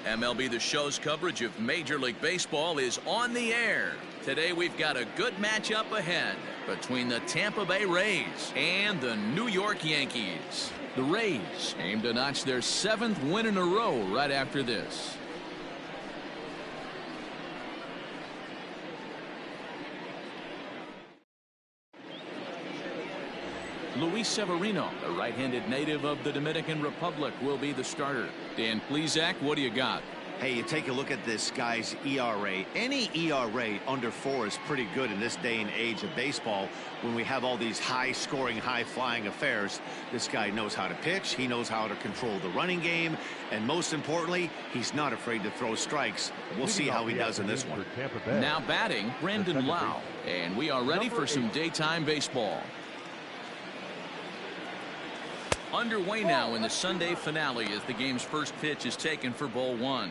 MLB The Show's coverage of Major League Baseball is on the air. Today we've got a good matchup ahead between the Tampa Bay Rays and the New York Yankees. The Rays aim to notch their 7th win in a row right after this. Luis Severino, the right-handed native of the Dominican Republic, will be the starter. Dan Plesac, what do you got? Hey, you take a look at this guy's ERA. Any ERA under 4 is pretty good in this day and age of baseball when we have all these high-scoring, high-flying affairs. This guy knows how to pitch. He knows how to control the running game. And most importantly, he's not afraid to throw strikes. We'll see how he does in this one. Now batting, Brandon Lau. And we are ready for some daytime baseball. Underway now in the Sunday finale as the game's first pitch is taken for ball 1.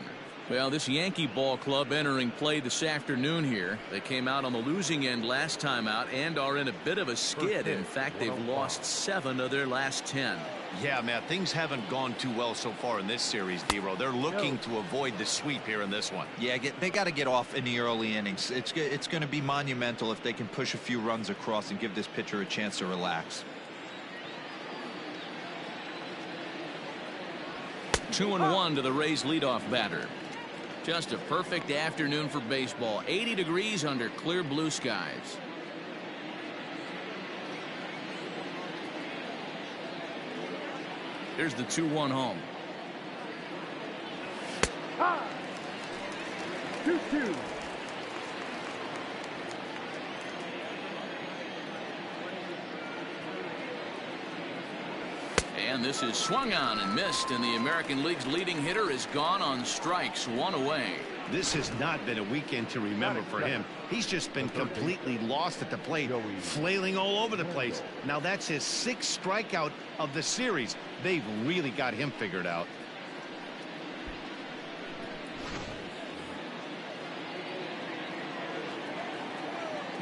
Well, this Yankee ball club entering play this afternoon here. They came out on the losing end last time out and are in a bit of a skid. In fact, they've lost 7 of their last 10. Yeah, man, things haven't gone too well so far in this series, D-Row. They're looking to avoid the sweep here in this one. Yeah, they got to get off in the early innings. It's going to be monumental if they can push a few runs across and give this pitcher a chance to relax. 2-1 to the Rays leadoff batter. Just a perfect afternoon for baseball. 80 degrees under clear blue skies. Here's the 2-1 home. 2-2. And this is swung on and missed, and the American League's leading hitter is gone on strikes, 1 away. This has not been a weekend to remember for him. He's just been completely lost at the plate, flailing all over the place. Now that's his 6th strikeout of the series. They've really got him figured out.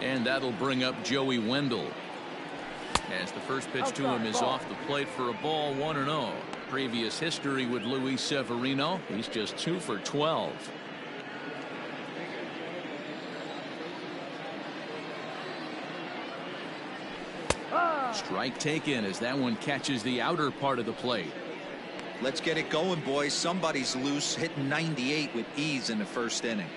And that'll bring up Joey Wendell. As the first pitch to him is off the plate for a ball, 1-0. Previous history with Luis Severino, he's just 2 for 12. Strike taken as that one catches the outer part of the plate. Let's get it going, boys. Somebody's loose, hitting 98 with ease in the first inning.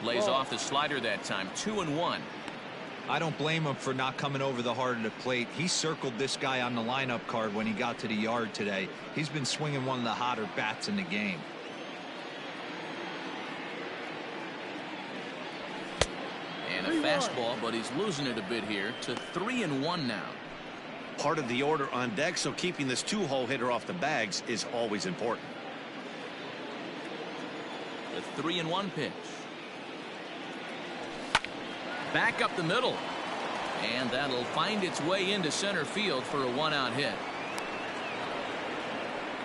Lays off the slider that time. 2-1. I don't blame him for not coming over the heart of the plate. He circled this guy on the lineup card when he got to the yard today. He's been swinging one of the hotter bats in the game. And a fastball, but he's losing it a bit here to 3-1 now. Part of the order on deck, so keeping this 2-hole hitter off the bags is always important. The 3-1 pitch. Back up the middle. And that'll find its way into center field for a 1-out hit.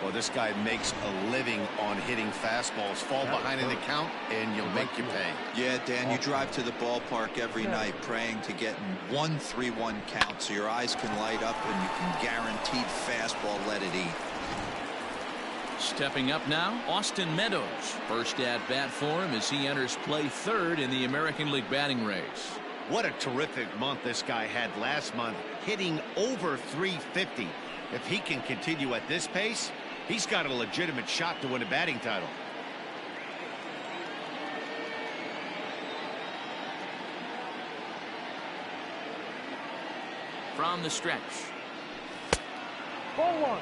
Well, this guy makes a living on hitting fastballs. Fall behind in the count, and you'll make you pay. Yeah, Dan, you drive to the ballpark every night praying to get in 1 3-1 count so your eyes can light up and you can guaranteed fastball let it eat. Stepping up now, Austin Meadows. First at bat for him as he enters play 3rd in the American League batting race. What a terrific month this guy had last month, hitting over 350. If he can continue at this pace, he's got a legitimate shot to win a batting title. From the stretch. Ball 1.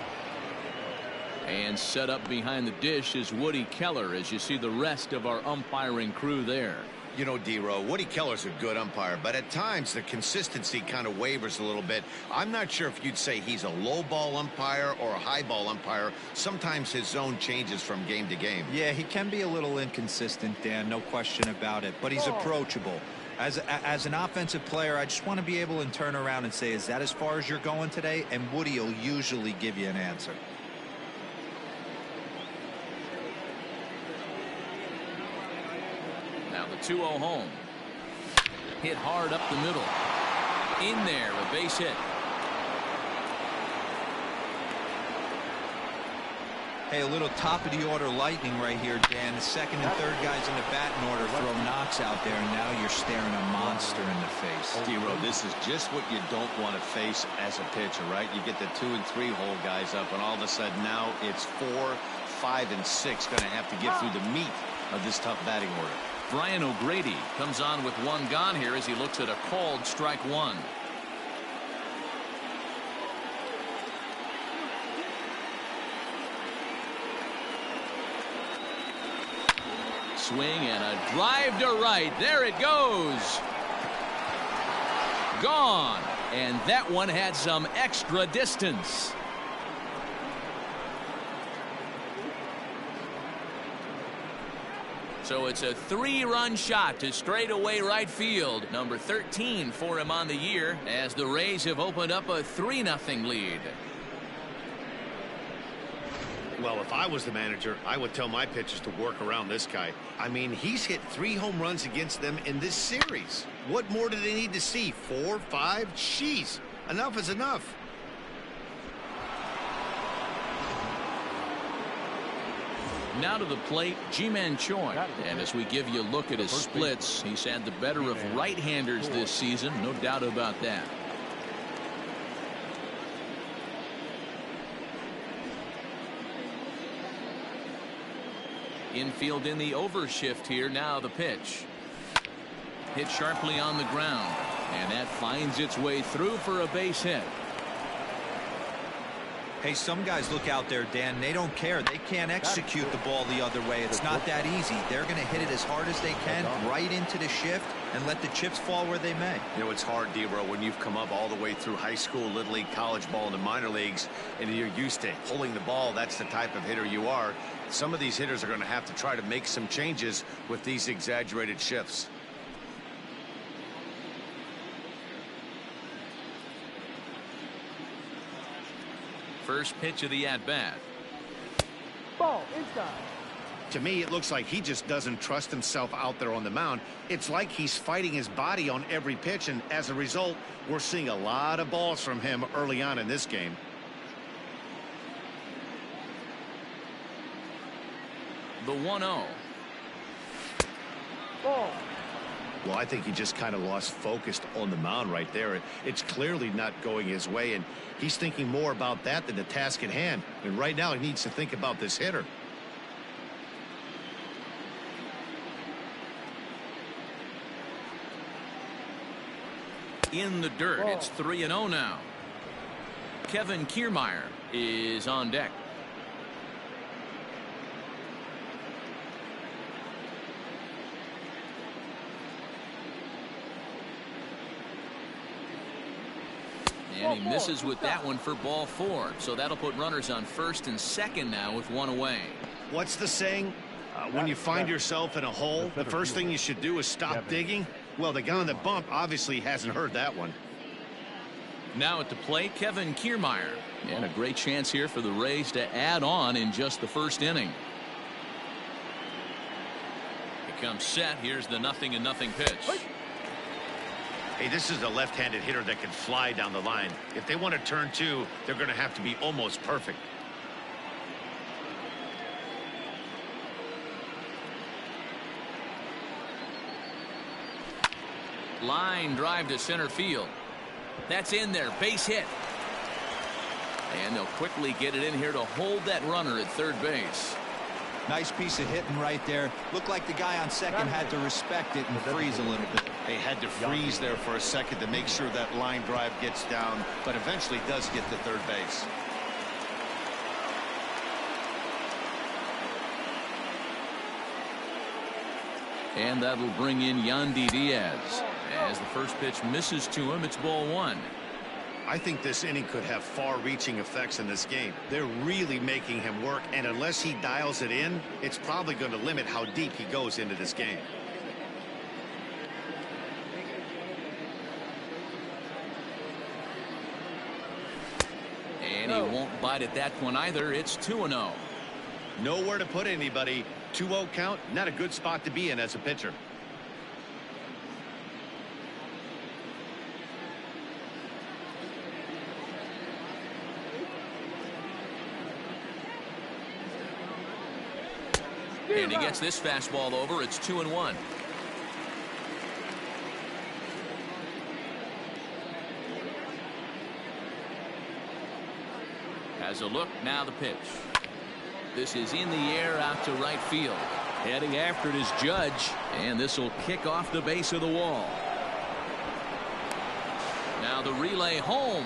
And set up behind the dish is Woody Keller as you see the rest of our umpiring crew there. You know, D-Row, Woody Keller's a good umpire, but at times the consistency kind of wavers a little bit. I'm not sure if you'd say he's a low ball umpire or a high ball umpire. Sometimes his zone changes from game to game. Yeah, he can be a little inconsistent, Dan, no question about it, but he's approachable. As an offensive player, I just want to be able to turn around and say, is that as far as you're going today? And Woody will usually give you an answer. Now the 2-0 home. Hit hard up the middle. In there, a base hit. Hey, a little top of the order lightning right here, Dan. The second and third guys in the batting order throw knocks out there, and now you're staring a monster in the face. D-Row, this is just what you don't want to face as a pitcher, right? You get the 2 and 3 hole guys up, and all of a sudden now it's 4, 5, and 6 going to have to get through the meat of this tough batting order. Brian O'Grady comes on with one gone here as he looks at a called strike one. Swing and a drive to right. There it goes. Gone. And that one had some extra distance. So it's a 3-run shot to straightaway right field. Number 13 for him on the year as the Rays have opened up a 3-0 lead. Well, if I was the manager, I would tell my pitchers to work around this guy. I mean, he's hit 3 home runs against them in this series. What more do they need to see? 4, 5? Jeez, enough is enough. Now to the plate, Ji-Man Choi. And as we give you a look at his splits, he's had the better of right-handers this season, no doubt about that. Infield in the overshift here. Now the pitch. Hit sharply on the ground. And that finds its way through for a base hit. Hey, some guys look out there, Dan. They don't care. They can't execute the ball the other way. It's not that easy. They're going to hit it as hard as they can right into the shift and let the chips fall where they may. You know, it's hard, D-Row, when you've come up all the way through high school, little league, college ball, and the minor leagues, and you're used to pulling the ball. That's the type of hitter you are. Some of these hitters are going to have to try to make some changes with these exaggerated shifts. First pitch of the at-bat. Ball inside. To me, it looks like he just doesn't trust himself out there on the mound. It's like he's fighting his body on every pitch, and as a result, we're seeing a lot of balls from him early on in this game. The 1-0. Ball. Well, I think he just kind of lost focus on the mound right there. It's clearly not going his way, and he's thinking more about that than the task at hand. And right now, he needs to think about this hitter. In the dirt. It's 3-0 now. Kevin Kiermaier is on deck. And he misses with that one for ball 4. So that'll put runners on first and second now with one away. What's the saying? When you find yourself in a hole, the first thing you should do is stop digging. Well, the guy on the bump obviously hasn't heard that one. Now at the plate, Kevin Kiermaier. And a great chance here for the Rays to add on in just the first inning. It comes set. Here's the 0-0 pitch. Hey, this is a left-handed hitter that can fly down the line. If they want to turn 2, they're going to have to be almost perfect. Line drive to center field. That's in there. Base hit. And they'll quickly get it in here to hold that runner at third base. Nice piece of hitting right there. Looked like the guy on second had to respect it and freeze a little bit. They had to freeze there for a second to make sure that line drive gets down, but eventually does get to third base. And that'll bring in Yandy Diaz. As the first pitch misses to him, it's ball 1. I think this inning could have far-reaching effects in this game. They're really making him work, and unless he dials it in, it's probably going to limit how deep he goes into this game. And he won't bite at that one either. It's 2-0. Nowhere to put anybody. 2-0 count, not a good spot to be in as a pitcher. And he gets this fastball over. It's 2-1. Has a look, now the pitch. This is in the air out to right field. Heading after it is Judge, and this will kick off the base of the wall. Now the relay home,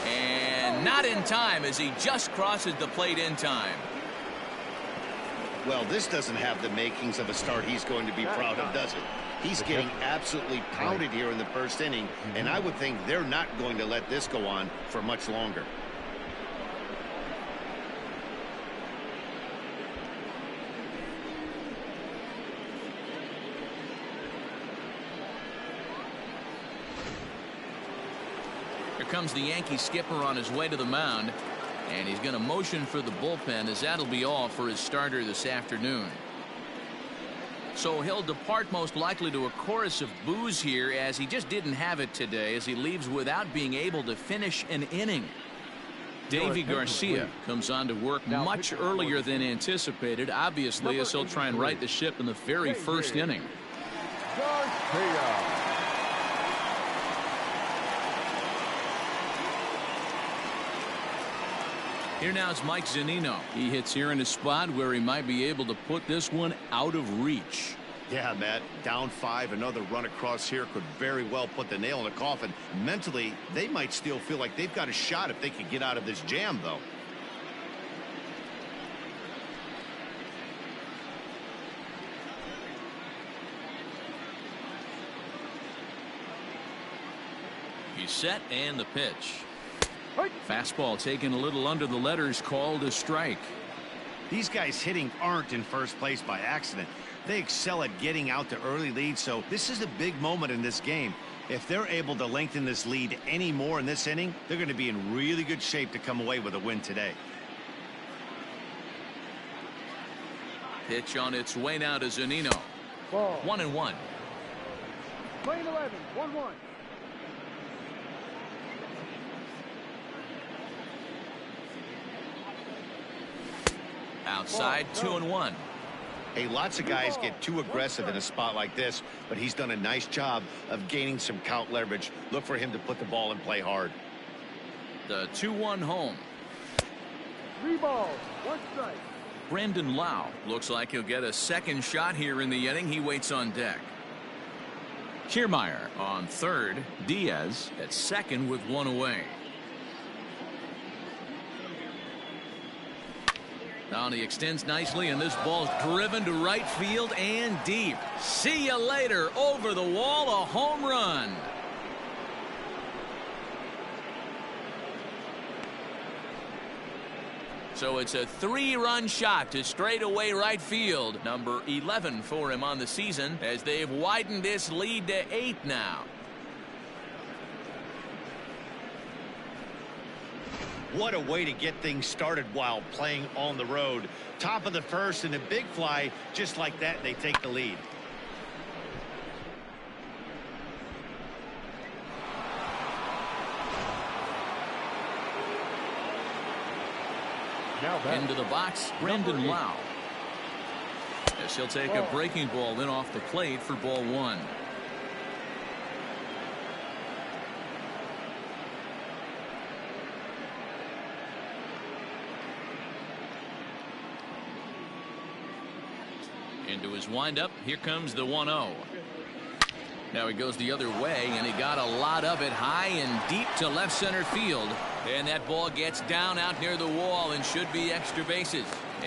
and not in time as he just crosses the plate in time. Well, this doesn't have the makings of a start he's going to be proud of, does it? He's getting absolutely pounded here in the first inning, and I would think they're not going to let this go on for much longer. Here comes the Yankee skipper on his way to the mound, and he's going to motion for the bullpen, as that'll be all for his starter this afternoon. So he'll depart most likely to a chorus of boos here, as he just didn't have it today, as he leaves without being able to finish an inning. Davy Garcia comes on to work much earlier than anticipated, obviously, as he'll try and right the ship in the very first inning. Here now is Mike Zunino. He hits here in a spot where he might be able to put this one out of reach. Yeah, Matt, down 5, another run across here could very well put the nail in the coffin. Mentally, they might still feel like they've got a shot if they could get out of this jam, though. He's set, and the pitch. Fastball taken a little under the letters, called a strike. These guys hitting aren't in first place by accident. They excel at getting out to early leads, so this is a big moment in this game. If they're able to lengthen this lead any more in this inning, they're going to be in really good shape to come away with a win today. Pitch on its way now to Zunino. 1-1. Lane 11, 1-1. Outside, 2-1. Hey, lots of guys get too aggressive in a spot like this, but he's done a nice job of gaining some count leverage. Look for him to put the ball and play hard. The 2-1 home. 3 balls, 1 strike. Brendan Lau looks like he'll get a second shot here in the inning. He waits on deck. Kiermaier on third. Diaz at second with 1 away. Now he extends nicely, and this ball's driven to right field and deep. See you later. Over the wall, a home run. So it's a 3-run shot to straightaway right field. Number 11 for him on the season, as they've widened this lead to 8 now. What a way to get things started while playing on the road. Top of the first and a big fly, just like that, they take the lead. Into the box, Brendan Lau. As he'll take a breaking ball in off the plate for ball 1. Into his windup. Here comes the 1-0. Now he goes the other way, and he got a lot of it high and deep to left center field. And that ball gets down out near the wall and should be extra bases.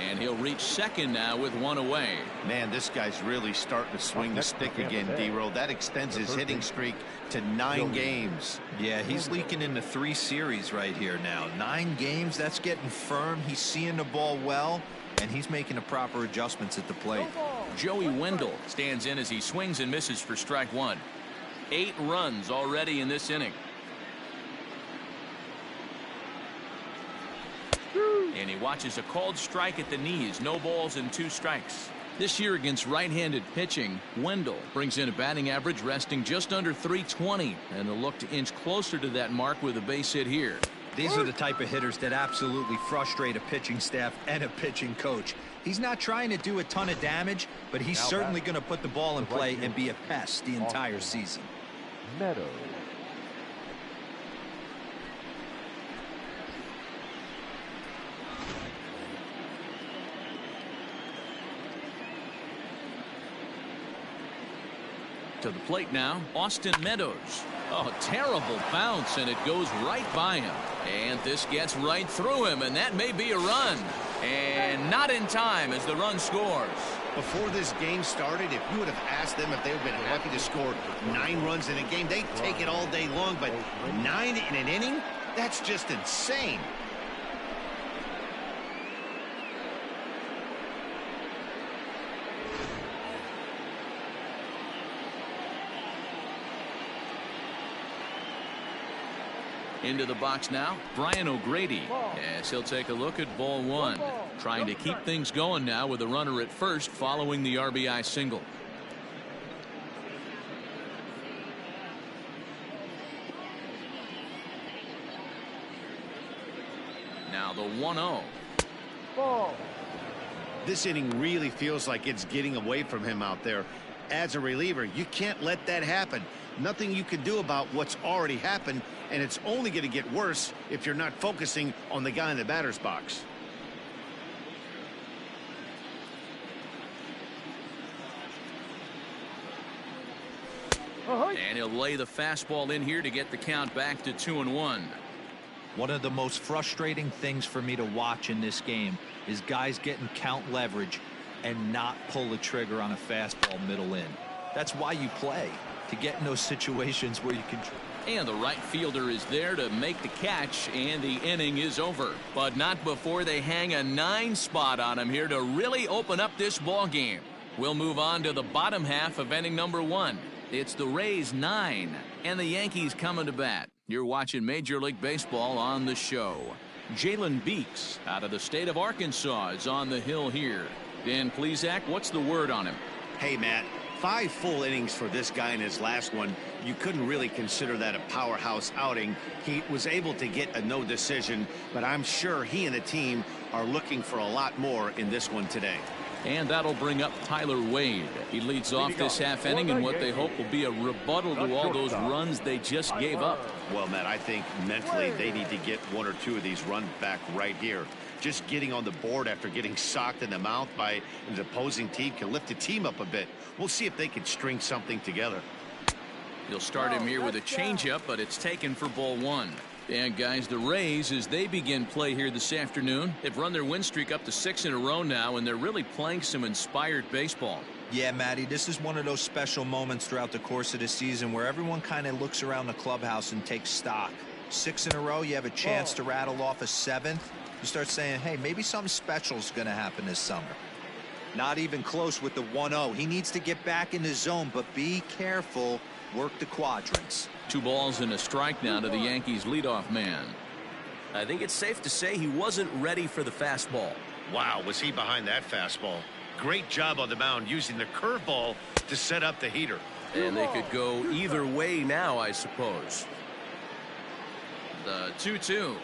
And he'll reach second now with 1 away. Man, this guy's really starting to swing the stick again, D-Row. That extends his hitting streak to 9 games. Yeah, he's leaking into 3 series right here now. 9 games, that's getting firm. He's seeing the ball well, and he's making the proper adjustments at the plate. Joey Wendell stands in as he swings and misses for strike 1. 8 runs already in this inning. And he watches a called strike at the knees. No balls and 2 strikes. This year against right-handed pitching, Wendell brings in a batting average resting just under .320, and they'll look to inch closer to that mark with a base hit here. These are the type of hitters that absolutely frustrate a pitching staff and a pitching coach. He's not trying to do a ton of damage, but he's certainly going to put the ball in play and be a pest the entire season. Meadows. To the plate now, Austin Meadows. Oh, terrible bounce, and it goes right by him. And this gets right through him, and that may be a run. And not in time as the run scores. Before this game started, if you would have asked them if they would have been happy to score 9 runs in a game, they'd take it all day long. But 9 in an inning? That's just insane. Into the box now, Brian O'Grady, as he'll take a look at ball 1. Trying to keep things going now with a runner at first following the RBI single. Now the 1-0. Ball. This inning really feels like it's getting away from him out there. As a reliever, you can't let that happen. Nothing you can do about what's already happened, and it's only going to get worse if you're not focusing on the guy in the batter's box. And he'll lay the fastball in here to get the count back to 2-1. One of the most frustrating things for me to watch in this game is guys getting count leverage and not pull the trigger on a fastball middle in. That's why you play, to get in those situations where you can. And the right fielder is there to make the catch, and the inning is over. But not before they hang a 9 spot on him here to really open up this ball game. We'll move on to the bottom half of inning number 1. It's the Rays 9 and the Yankees coming to bat. You're watching Major League Baseball on the show. Jalen Beeks out of the state of Arkansas is on the hill here. Dan Plesac, what's the word on him? Hey, Matt, 5 full innings for this guy in his last one. You couldn't really consider that a powerhouse outing. He was able to get a no decision, but I'm sure he and the team are looking for a lot more in this one today. And that'll bring up Tyler Wade. He leads off this half inning in what they hope will be a rebuttal to all those runs they just gave up. Well, Matt, I think mentally they need to get 1 or 2 of these runs back right here. Just getting on the board after getting socked in the mouth by an opposing team can lift the team up a bit. We'll see if they can string something together. He'll start him here with a changeup, but it's taken for ball 1. And guys, the Rays, as they begin play here this afternoon, they've run their win streak up to 6 in a row now, and they're really playing some inspired baseball. Yeah, Matty, this is one of those special moments throughout the course of the season where everyone kind of looks around the clubhouse and takes stock. 6 in a row, you have a chance to rattle off a 7th. You start saying, hey, maybe something special is going to happen this summer. Not even close with the 1-0. He needs to get back in the zone, but be careful. Work the quadrants. 2 balls and a strike now to the Yankees leadoff man. I think it's safe to say he wasn't ready for the fastball. Wow, was he behind that fastball? Great job on the mound using the curveball to set up the heater. And they could go either way now, I suppose. The 2-2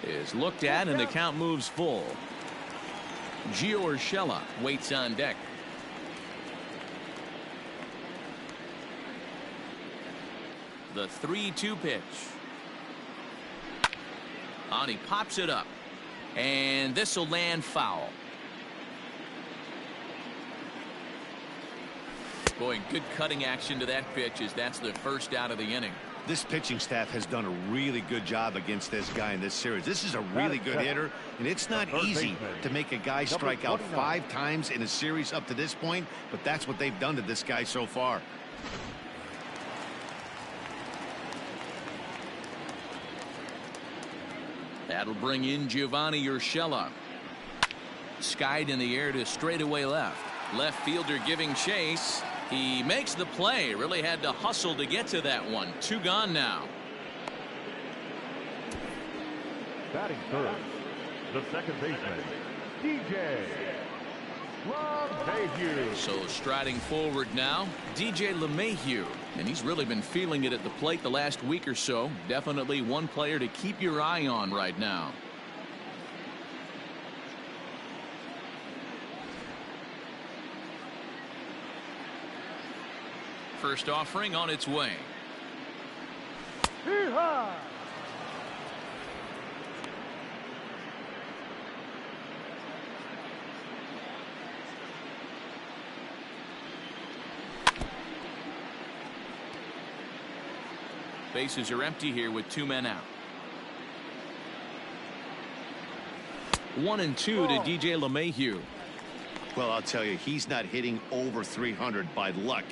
is looked at, and the count moves full. Gio Urshela waits on deck. The 3-2 pitch. And he pops it up. And this will land foul. Boy, good cutting action to that pitch as that's the first out of the inning. This pitching staff has done a really good job against this guy in this series. This is a really good hitter, and it's not easy to make a guy strike out 5 times in a series up to this point, but that's what they've done to this guy so far. That'll bring in Giovanni Urshela. Skied in the air to straightaway left. Left fielder giving chase. He makes the play. Really had to hustle to get to that one. 2 gone now. Batting first, the second baseman, DJ LeMahieu. So striding forward now, DJ LeMahieu. And he's really been feeling it at the plate the last week or so. Definitely one player to keep your eye on right now. First offering on its way. Hee-haw! Bases are empty here with 2 men out. 1-2 to DJ LeMahieu. Well, I'll tell you, he's not hitting over 300 by luck.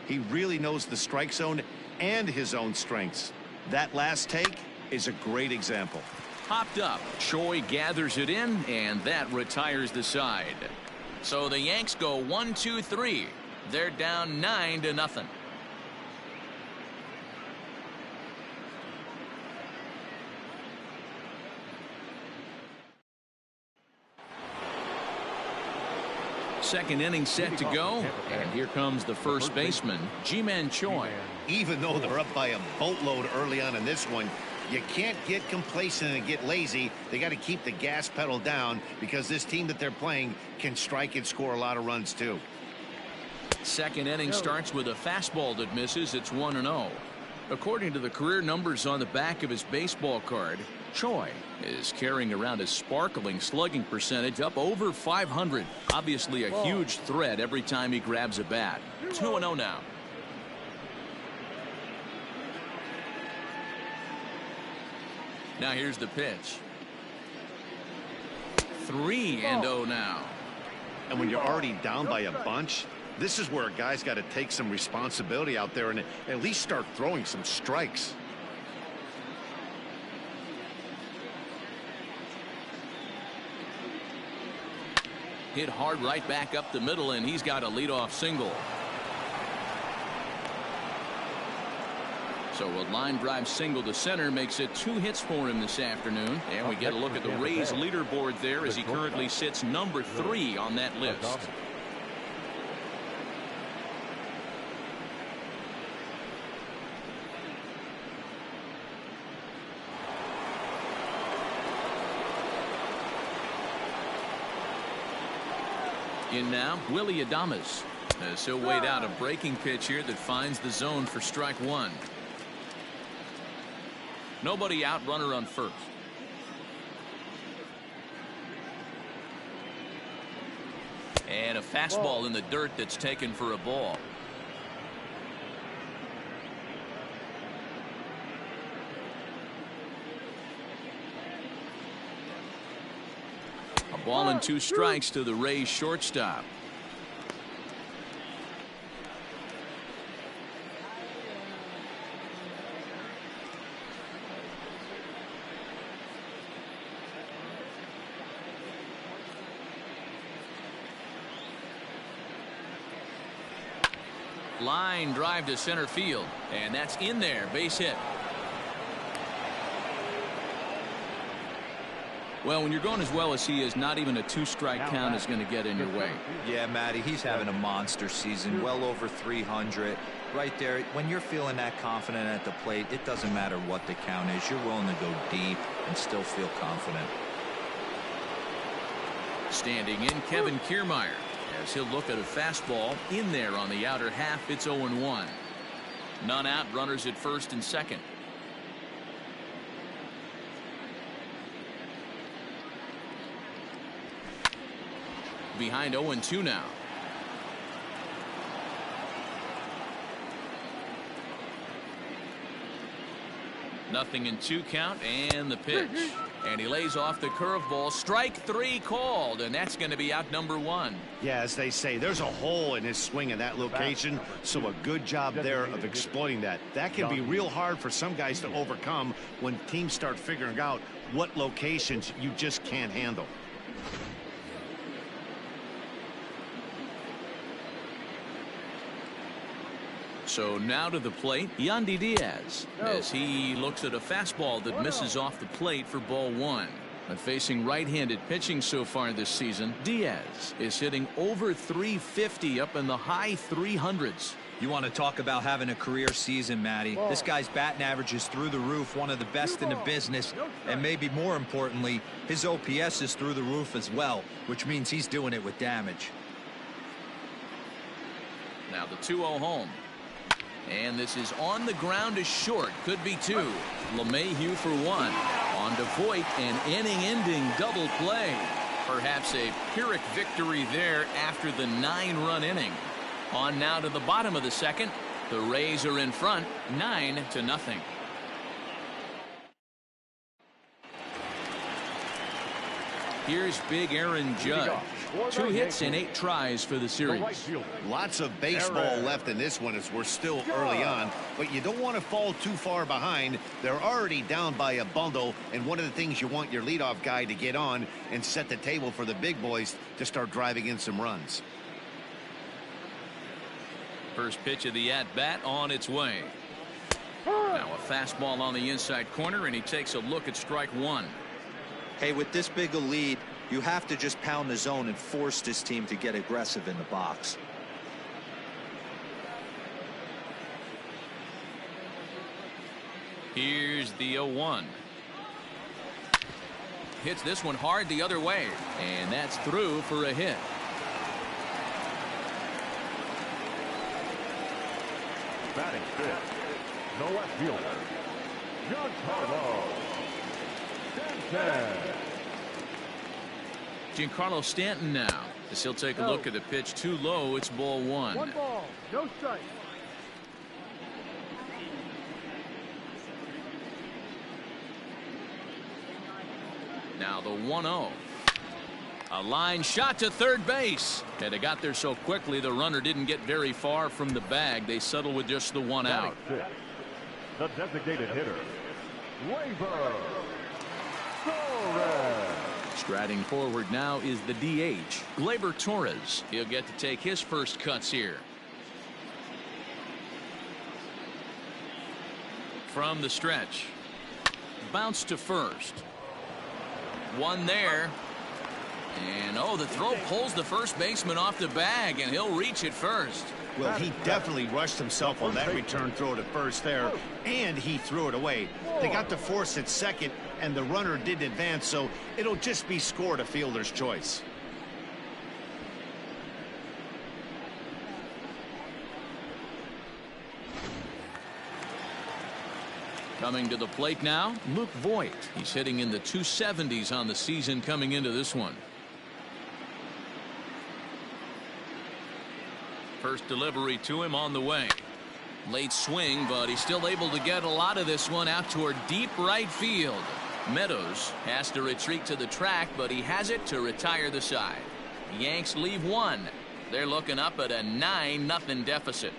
He really knows the strike zone and his own strengths. That last take is a great example. Popped up. Choi gathers it in, and that retires the side. So the Yanks go 1-2-3. They're down 9-0. Second inning set to go, and here comes the first baseman, Ji-Man Choi. Even though they're up by a boatload early on in this one, you can't get complacent and get lazy. They got to keep the gas pedal down because this team that they're playing can strike and score a lot of runs too. Second inning starts with a fastball that misses. It's 1-0. According to the career numbers on the back of his baseball card, Choi is carrying around a sparkling slugging percentage up over 500. Obviously a huge threat every time he grabs a bat. 2-0 now. Now here's the pitch. 3-0 now. And when you're already down by a bunch, this is where a guy's got to take some responsibility out there and at least start throwing some strikes. Hit hard right back up the middle, and he's got a leadoff single. So a line drive single to center makes it 2 hits for him this afternoon. And we get a look at the Rays leaderboard there as he currently sits number 3 on that list. In now, Willie Adames, as he'll wait out a breaking pitch here that finds the zone for strike 1. Nobody out, runner on first. And a fastball in the dirt that's taken for a ball. A ball and 2 strikes to the Rays shortstop. Line drive to center field, and that's in there. Base hit. Well, when you're going as well as he is, not even a 2-strike count is going to get in your way. Yeah, Matty, he's having a monster season, well over 300. Right there, when you're feeling that confident at the plate, it doesn't matter what the count is. You're willing to go deep and still feel confident. Standing in, Kevin Kiermaier, as he'll look at a fastball in there on the outer half. It's 0-1. None out, runners at first and second. Behind 0-2 now. Nothing in 2 count, and the pitch. And he lays off the curveball. Strike 3 called, and that's going to be out number 1. Yeah, as they say, there's a hole in his swing in that location, so a good job there of exploiting that. That can be real hard for some guys to overcome when teams start figuring out what locations you just can't handle. So now to the plate, Yandy Diaz, as he looks at a fastball that misses off the plate for ball 1. But facing right-handed pitching so far this season, Diaz is hitting over 350 up in the high 300s. You want to talk about having a career season, Matty. This guy's batting average is through the roof, one of the best in the business, and maybe more importantly, his OPS is through the roof as well, which means he's doing it with damage. Now the 2-0 home. And this is on the ground is short. Could be two. LeMahieu for one. On to Voit, an inning-ending double play. Perhaps a Pyrrhic victory there after the 9-run inning. On now to the bottom of the second. The Rays are in front, 9-0. Here's big Aaron Judge. 2 hits and 8 tries for the series. Lots of baseball left in this one as we're still early on, but you don't want to fall too far behind. They're already down by a bundle, and one of the things you want your leadoff guy to get on and set the table for the big boys to start driving in some runs. First pitch of the at-bat on its way. Now a fastball on the inside corner, and he takes a look at strike one. Hey, with this big a lead, you have to just pound the zone and force this team to get aggressive in the box. Here's the 0-1. Hits this one hard the other way, and that's through for a hit. Batting fifth, no left fielder, Giancarlo Stanton. Giancarlo Stanton now, as he'll take a look at the pitch too low. It's ball one. 1 ball, no strike. Now the 1-0. A line shot to third base, and it got there so quickly the runner didn't get very far from the bag. They settle with just the 1 out. The designated hitter, Gleyber Torres. Striding forward now is the DH, Gleyber Torres. He'll get to take his first cuts here. From the stretch. Bounce to first. One there. And the throw pulls the first baseman off the bag, and he'll reach it first. Well, he definitely rushed himself on that return throw to first there, and he threw it away. They got the force at second, and the runner didn't advance, so it'll just be scored a fielder's choice. Coming to the plate now, Luke Voit. He's hitting in the 270s on the season coming into this one. First delivery to him on the way. Late swing, but he's still able to get a lot of this one out toward deep right field. Meadows has to retreat to the track, but he has it to retire the side. Yanks leave one. They're looking up at a 9-0 deficit.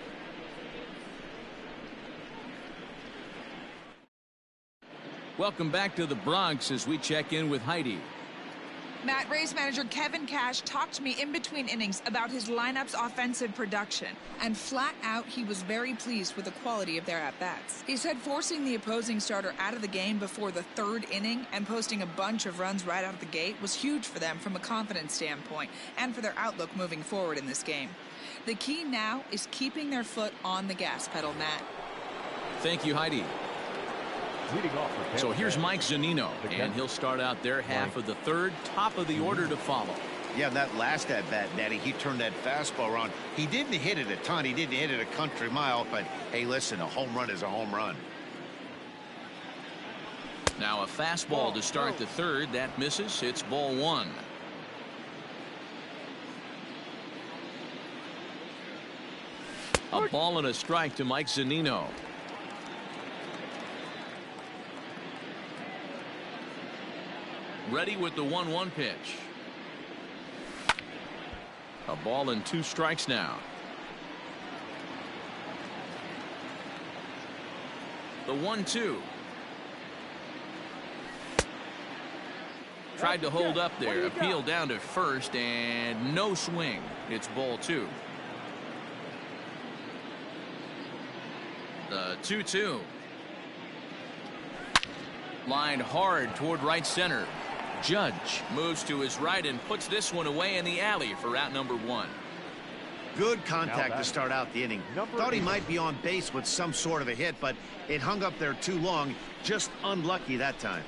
Welcome back to the Bronx as we check in with Heidi. Matt, Rays manager Kevin Cash talked to me in between innings about his lineup's offensive production, and flat out he was very pleased with the quality of their at-bats. He said forcing the opposing starter out of the game before the 3rd inning and posting a bunch of runs right out of the gate was huge for them from a confidence standpoint and for their outlook moving forward in this game. The key now is keeping their foot on the gas pedal, Matt. Thank you, Heidi. So here's Mike Zunino, and he'll start out their half of the 3rd, top of the order to follow. Yeah, that last at-bat, Natty, he turned that fastball around. He didn't hit it a ton. He didn't hit it a country mile, but hey, listen, a home run is a home run. Now a fastball to start the 3rd. That misses. It's ball one. A ball and a strike to Mike Zunino. Ready with the 1-1 pitch. A ball and 2 strikes now. The 1-2. Tried to hold up there. Appeal down to first, and no swing. It's ball 2. The 2-2. Lined hard toward right center. Judge moves to his right and puts this one away in the alley for out number 1. Good contact to start out the inning. Thought he might be on base with some sort of a hit, but it hung up there too long. Just unlucky that time.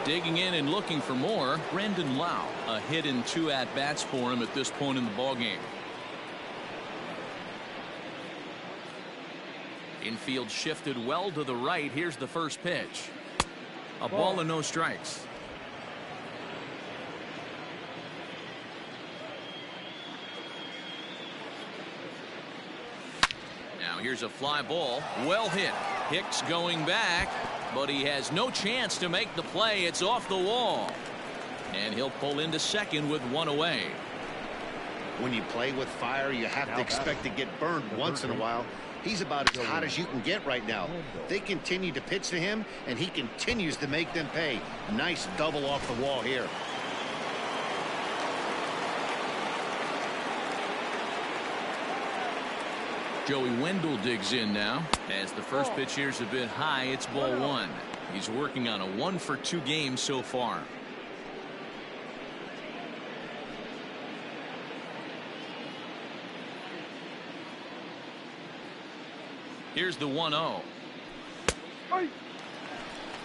Digging in and looking for more, Brendan Lau. A hit in 2 at-bats for him at this point in the ballgame. Infield shifted well to the right. Here's the first pitch. A ball and no strikes. Now here's a fly ball. Well hit. Hicks going back, but he has no chance to make the play. It's off the wall. And he'll pull into second with 1 away. When you play with fire, you have to expect to get burned once in a while. He's about as hot as you can get right now. They continue to pitch to him, and he continues to make them pay. Nice double off the wall here. Joey Wendell digs in now. As the first pitch here's a bit high, it's ball 1. He's working on a 1-for-2 game so far. Here's the 1-0.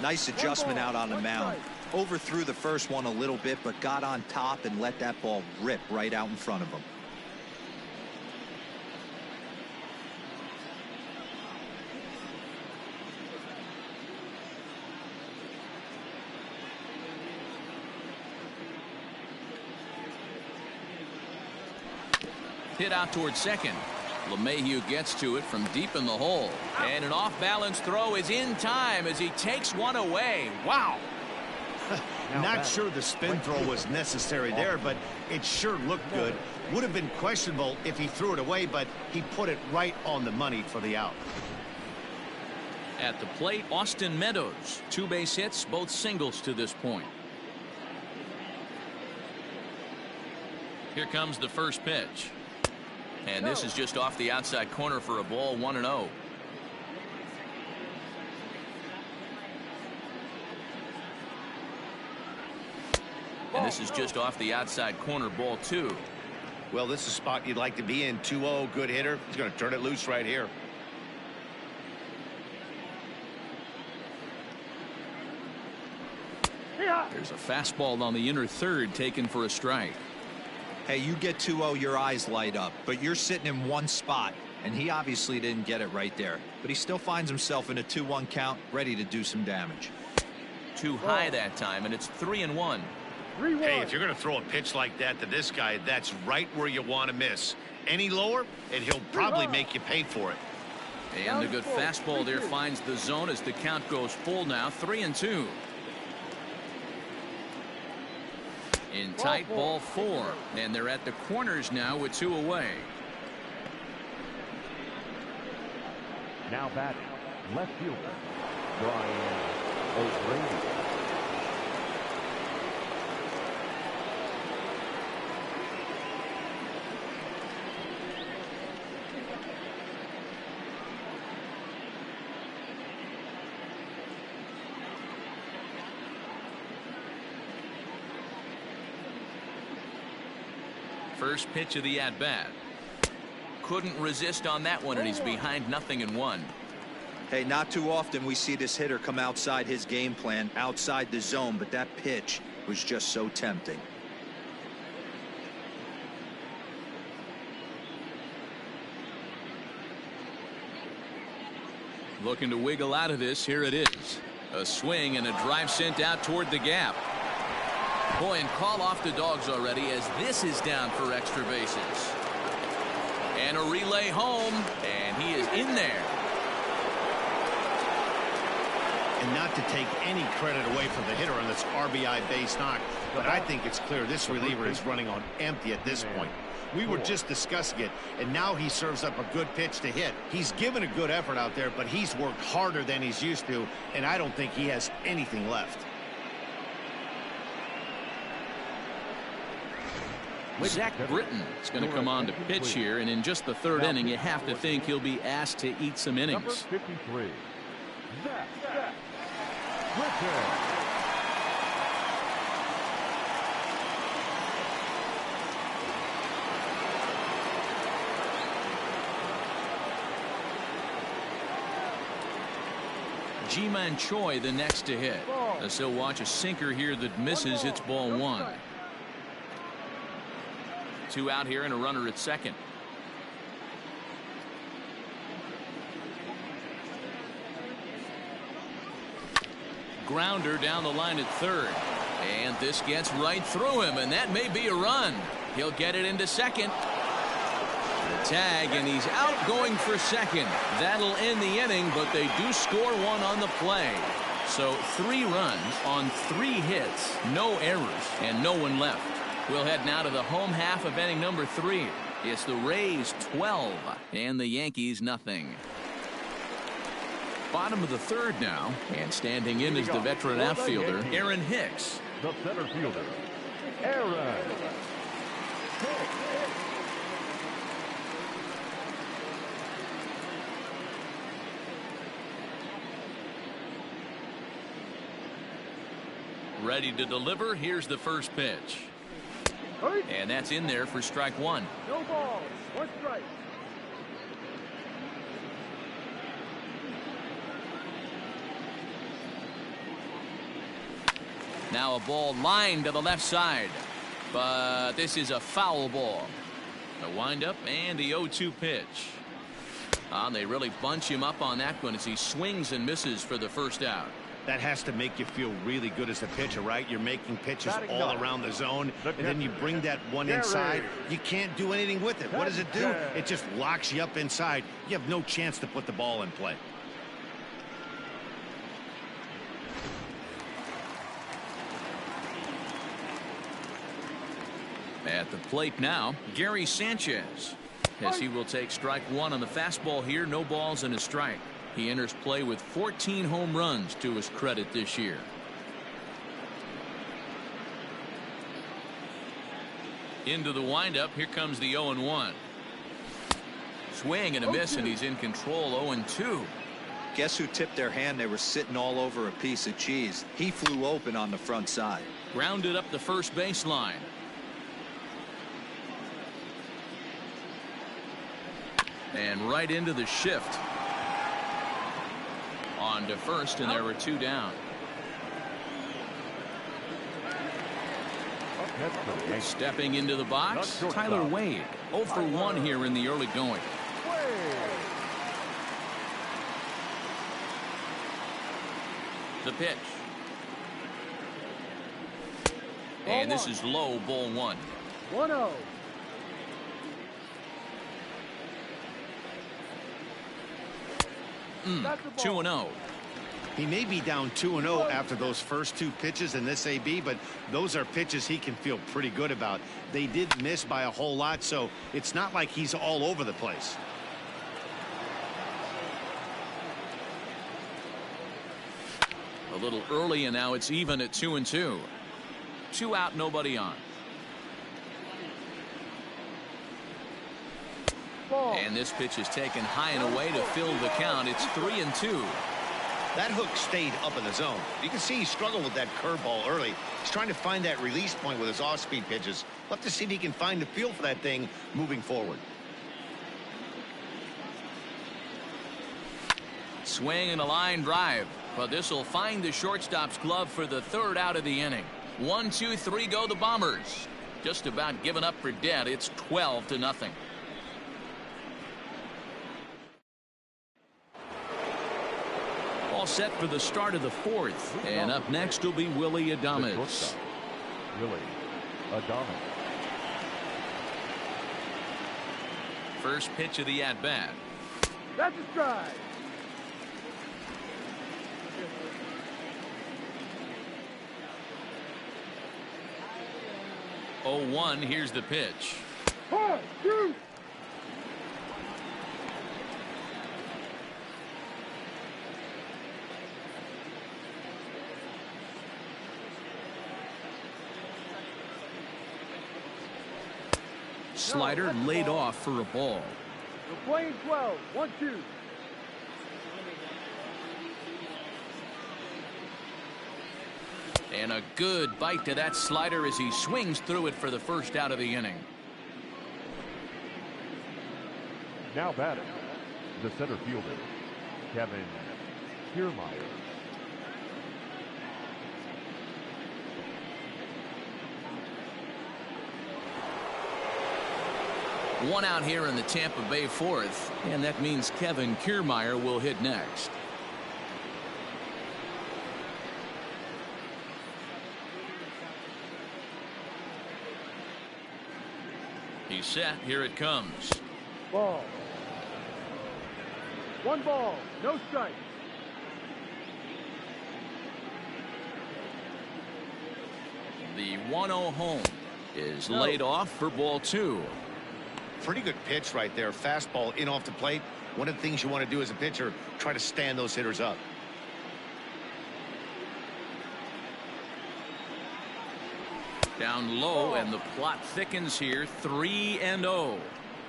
Nice adjustment out on the mound. Overthrew the first one a little bit, but got on top and let that ball rip right out in front of him. Hit out towards second. LeMahieu gets to it from deep in the hole. And an off-balance throw is in time as he takes one away. Wow. Not sure the spin throw was necessary there, but it sure looked good. Would have been questionable if he threw it away, but he put it right on the money for the out. At the plate, Austin Meadows. 2 base hits, both singles to this point. Here comes the first pitch. And this is just off the outside corner for a ball, 1-0. And this is just off the outside corner, ball 2. Well, this is a spot you'd like to be in. 2-0, good hitter. He's going to turn it loose right here. There's a fastball on the inner third taken for a strike. Hey, you get 2-0, your eyes light up, but you're sitting in one spot, and he obviously didn't get it right there. But he still finds himself in a 2-1 count, ready to do some damage. Too high that time, and it's 3-1. Hey, if you're going to throw a pitch like that to this guy, that's right where you want to miss. Any lower, and he'll probably make you pay for it. And the good fastball there finds the zone as the count goes full now, 3-2. In tight, ball 4, and they're at the corners now with 2 away. Now batting, left fielder, Brian O'Grady. First pitch of the at-bat. Couldn't resist on that one, and he's behind 0-1. Hey, not too often we see this hitter come outside his game plan, outside the zone, but that pitch was just so tempting. Looking to wiggle out of this. Here it is. A swing and a drive sent out toward the gap. Boy, and call off the dogs already as this is down for extra bases. And a relay home, and he is in there. And not to take any credit away from the hitter on this RBI base knock, but I think it's clear this reliever is running on empty at this point. We were just discussing it, and now he serves up a good pitch to hit. He's given a good effort out there, but he's worked harder than he's used to, and I don't think he has anything left. Zach Britton is going to come on to pitch here, and in just the third inning, you have to think he'll be asked to eat some innings. Number 53, Zach Britton. Ji-Man Choi the next to hit. As he'll watch a sinker here that misses. It's ball one. 2 out here and a runner at second. Grounder down the line at third. And this gets right through him, and that may be a run. He'll get it into second. The tag, and he's out going for second. That'll end the inning, but they do score one on the play. So 3 runs on 3 hits, no errors, and no one left. We'll head now to the home half of inning number 3. It's the Rays 12 and the Yankees nothing. Bottom of the third now, and standing in is the veteran outfielder, Aaron Hicks. The center fielder, Aaron Hicks. Ready to deliver. Here's the first pitch. And that's in there for strike 1. No balls. 1 strike. Now a ball lined to the left side, but this is a foul ball. A windup and the 0-2 pitch. They really bunch him up on that one as he swings and misses for the first out. That has to make you feel really good as a pitcher, right? You're making pitches all around the zone, and then you bring that one inside. You can't do anything with it. What does it do? It just locks you up inside. You have no chance to put the ball in play. At the plate now, Gary Sanchez, as he will take strike 1 on the fastball here. No balls and a strike. He enters play with 14 home runs to his credit this year. Into the windup. Here comes the 0-1. Swing and a miss, and he's in control. 0-2. Guess who tipped their hand? They were sitting all over a piece of cheese. He flew open on the front side. Grounded up the first baseline. And right into the shift. On to first, and there were 2 down. Stepping into the box, Tyler Wade. 0 for 1 here in the early going. The pitch. And this is low, ball 1. 1-0. That's 2-0. He may be down 2-0 after those first 2 pitches in this AB, but those are pitches he can feel pretty good about. They did miss by a whole lot, so it's not like he's all over the place. A little early, and now it's even at 2-2. 2 out, nobody on. And this pitch is taken high and away to fill the count. It's 3-2. That hook stayed up in the zone. You can see he struggled with that curveball early. He's trying to find that release point with his off-speed pitches. We'll have to see if he can find the feel for that thing moving forward. Swing and a line drive, but this will find the shortstop's glove for the 3rd out of the inning. 1, 2, 3 go the Bombers. Just about given up for dead. It's 12-0. All set for the start of the 4th, and up next will be Willie Adames. Willie Adames. First pitch of the at-bat. That's a strike. 0-1. Here's the pitch. Shoot. Slider laid off for a ball. We're playing 12. 1-2. And a good bite to that slider as he swings through it for the first out of the inning. Now batting, the center fielder, Kevin Kiermaier. One out here in the Tampa Bay fourth, and that means Kevin Kiermaier will hit next. He's set. Here it comes. Ball. 1 ball, no strike. The 1-0 home is laid off for ball 2. Pretty good pitch right there. Fastball in off the plate. One of the things you want to do as a pitcher, try to stand those hitters up. Down low, and the plot thickens here. 3-0.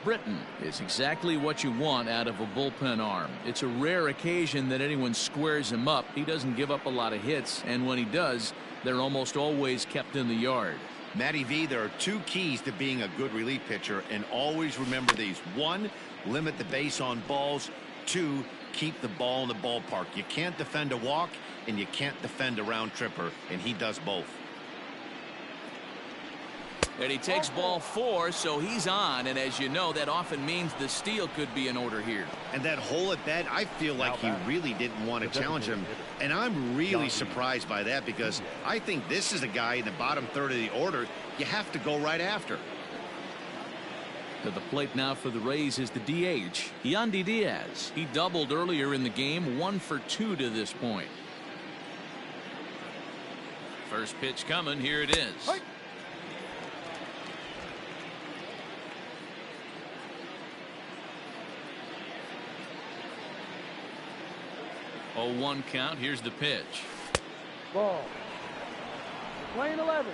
Britton is exactly what you want out of a bullpen arm. It's a rare occasion that anyone squares him up. He doesn't give up a lot of hits, and when he does, they're almost always kept in the yard. Matty V, there are 2 keys to being a good relief pitcher, and always remember these. 1, limit the base on balls. 2, keep the ball in the ballpark. You can't defend a walk, and you can't defend a round tripper, and he does both. And he takes ball 4, so he's on, and as you know, that often means the steal could be in order here. And that hole at bat, I feel like he really didn't want to challenge him, and I'm really surprised by that, because I think this is a guy in the bottom third of the order you have to go right after. To the plate now for the Rays is the DH, Yandy Diaz. He doubled earlier in the game, 1 for 2 to this point. First pitch coming. Here it is. Hey. 0-1 count. Here's the pitch. Ball. Playing 11.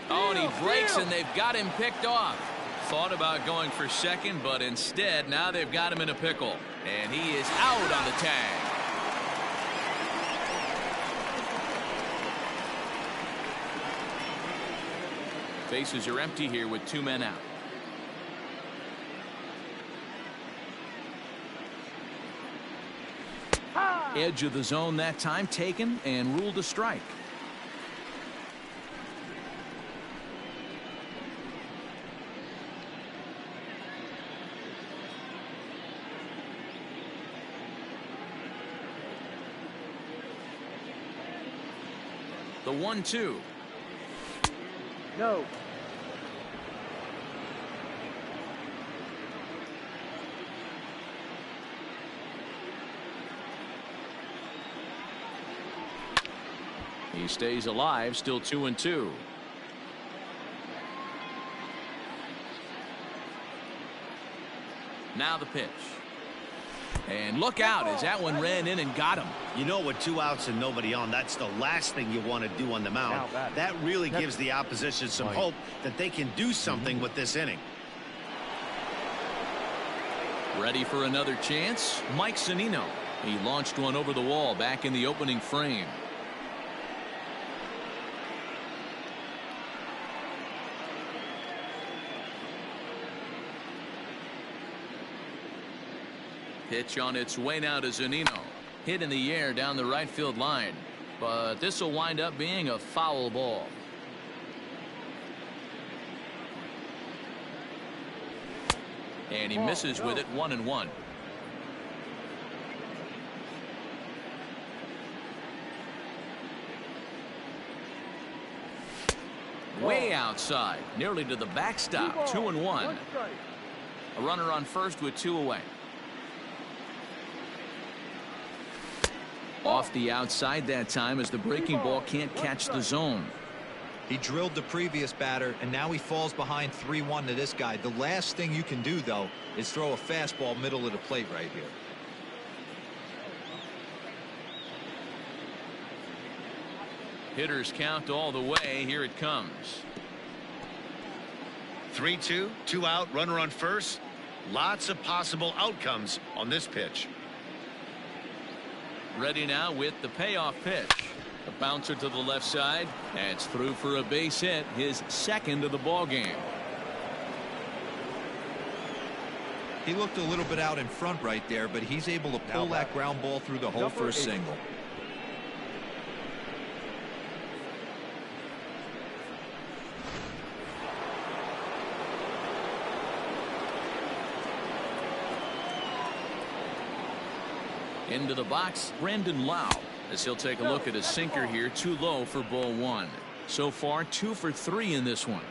Oh, and he breaks, and they've got him picked off. Thought about going for second, but instead now they've got him in a pickle, and he is out on the tag. Bases are empty here with 2 men out. Edge of the zone that time taken and ruled a strike. The 1-2. No. He stays alive, still 2-2. Now the pitch. And look out as that one ran in and got him. You know, with 2 outs and nobody on, that's the last thing you want to do on the mound. That really gives the opposition some hope that they can do something with this inning. Ready for another chance? Mike Zunino. He launched one over the wall back in the opening frame. Pitch on its way now to Zunino. Hit in the air down the right field line, but this will wind up being a foul ball. And he misses with it. 1-1. Way outside, nearly to the backstop. 2-1. A runner on first with 2 away. Off the outside that time as the breaking ball can't catch the zone. He drilled the previous batter, and now he falls behind 3-1 to this guy. The last thing you can do, though, is throw a fastball middle of the plate right here. Hitters count all the way. Here it comes. 3-2, 2 out, runner on first. Lots of possible outcomes on this pitch. Ready now with the payoff pitch. A bouncer to the left side. That's through for a base hit, his second of the ball game. He looked a little bit out in front right there, but he's able to pull that ground ball through the hole for a single. Into the box, Brandon Lau, as he'll take a look at a sinker here, too low for ball one. So far, 2 for 3 in this one.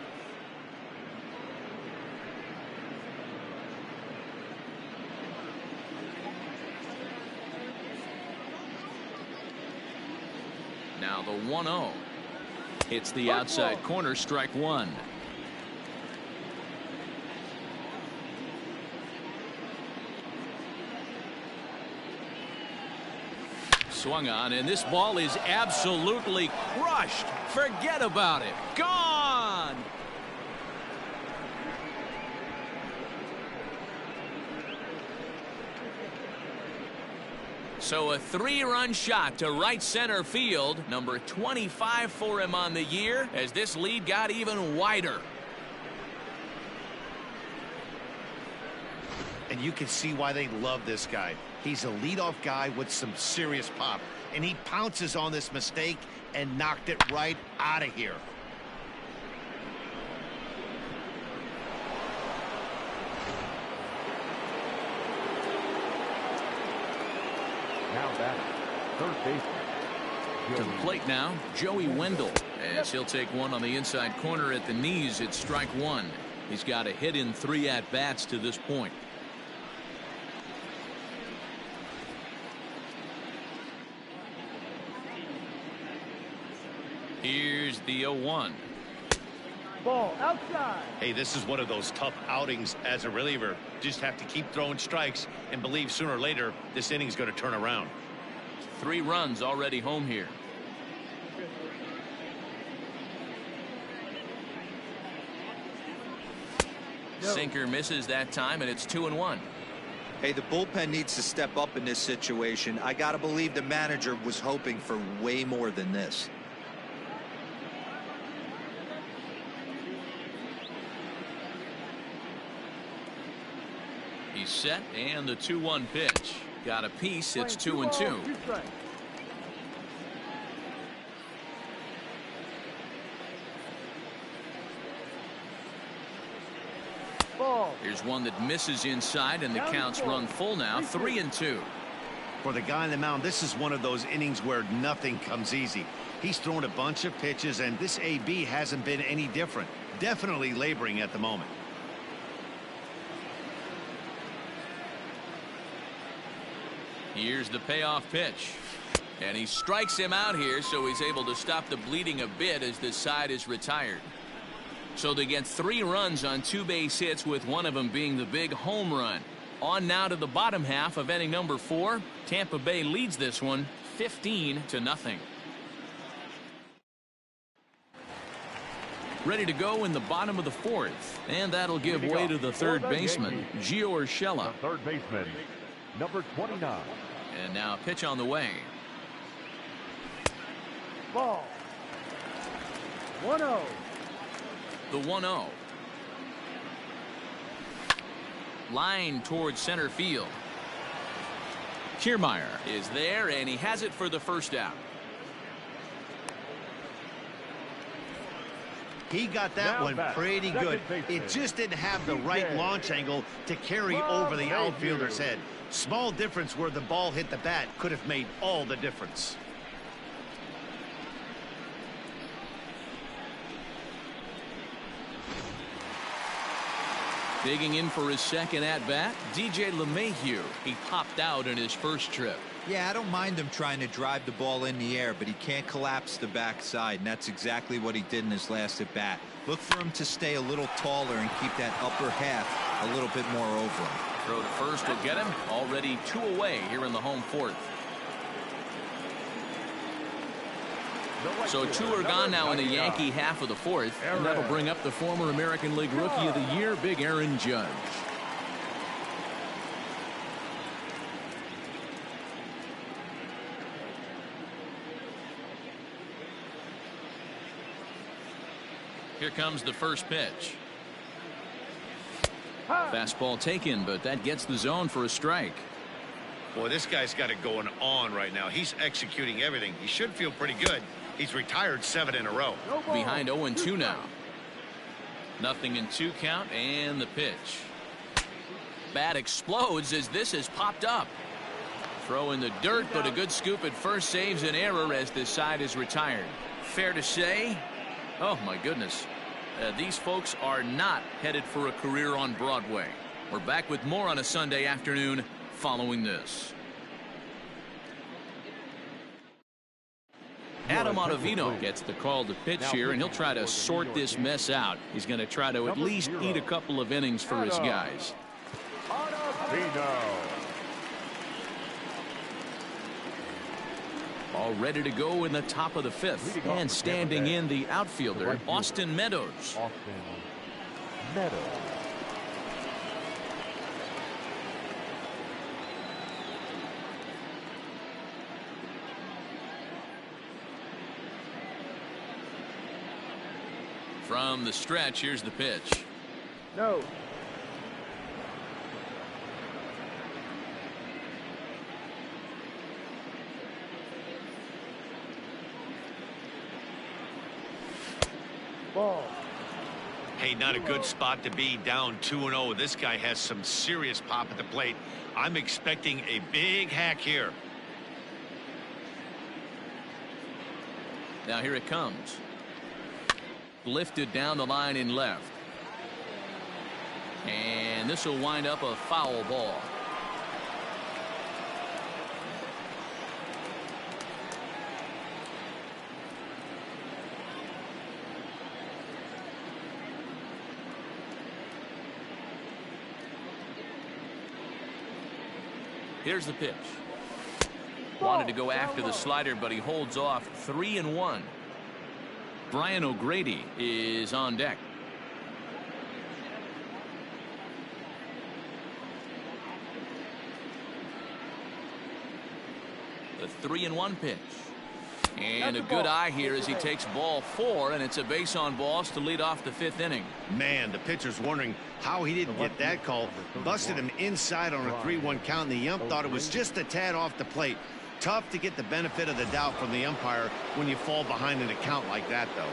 Now the 1-0. Hits the outside corner, strike one. Swung on, and this ball is absolutely crushed. Forget about it. Gone. So a 3-run shot to right center field, number 25 for him on the year, as this lead got even wider. And you can see why they love this guy. He's a leadoff guy with some serious pop, and he pounces on this mistake and knocked it right out of here. Now batting, third baseman. To the plate now, Joey Wendell, as he'll take one on the inside corner at the knees. It's strike one. He's got a hit in 3 at-bats to this point. Here's the 0-1. Ball outside. Hey, this is one of those tough outings as a reliever. Just have to keep throwing strikes and believe sooner or later this inning's going to turn around. 3 runs already home here. Sinker misses that time, and it's 2-1. Hey, the bullpen needs to step up in this situation. I gotta believe the manager was hoping for way more than this. He's set, and the 2-1 pitch. Got a piece. It's 2-2. Here's one that misses inside, and the count's run full now. 3-2. For the guy on the mound, this is one of those innings where nothing comes easy. He's thrown a bunch of pitches, and this AB hasn't been any different. Definitely laboring at the moment. Here's the payoff pitch, and he strikes him out here, so he's able to stop the bleeding a bit as this side is retired. So they get 3 runs on 2 base hits, with one of them being the big home run. On now to the bottom half of inning number 4. Tampa Bay leads this one 15-0. Ready to go in the bottom of the 4th, and that'll give way to the third baseman, Gio Urshela. The third baseman, number 29. And now a pitch on the way. Ball. 1-0. The 1-0. Line towards center field. Kiermaier is there, and he has it for the first out. He got that one pretty good. It just didn't have the right launch angle to carry over the outfielder's head. Small difference where the ball hit the bat could have made all the difference. Digging in for his second at-bat, DJ LeMahieu. He popped out in his first trip. Yeah, I don't mind him trying to drive the ball in the air, but he can't collapse the backside, and that's exactly what he did in his last at-bat. Look for him to stay a little taller and keep that upper half a little bit more over him. Throw to first will get him. Already 2 away here in the home 4th. So 2 are gone now in the Yankee half of the 4th, and that'll bring up the former American League Rookie of the Year, Big Aaron Judge. Here comes the first pitch. Fastball taken, but that gets the zone for a strike. Boy, this guy's got it going on right now. He's executing everything. He should feel pretty good. He's retired 7 in a row. Behind 0-2 now. 0-2 count, and the pitch. Bat explodes as this has popped up. Throw in the dirt, but a good scoop at first saves an error as this side is retired. Fair to say, oh my goodness, these folks are not headed for a career on Broadway. We're back with more on a Sunday afternoon following this. Adam Ottavino gets the call to pitch here, and he'll try to sort this mess out. He's going to try to at least eat a couple of innings for his guys. All ready to go in the top of the 5th. And standing in the outfielder, Austin Meadows. From the stretch, here's the pitch. No. Ball. Hey, not a good spot to be, down 2-0. This guy has some serious pop at the plate. I'm expecting a big hack here. Now here it comes. Lifted down the line in left. And this will wind up a foul ball. Here's the pitch. Wanted to go after the slider, but he holds off. 3-1. Brian O'Grady is on deck. The 3-1 pitch. And a good eye here as he takes ball 4, and it's a base on balls to lead off the 5th inning. Man, the pitcher's wondering how he didn't get that call. Busted him inside on a 3-1 count, and the ump thought it was just a tad off the plate. Tough to get the benefit of the doubt from the umpire when you fall behind in a count like that, though.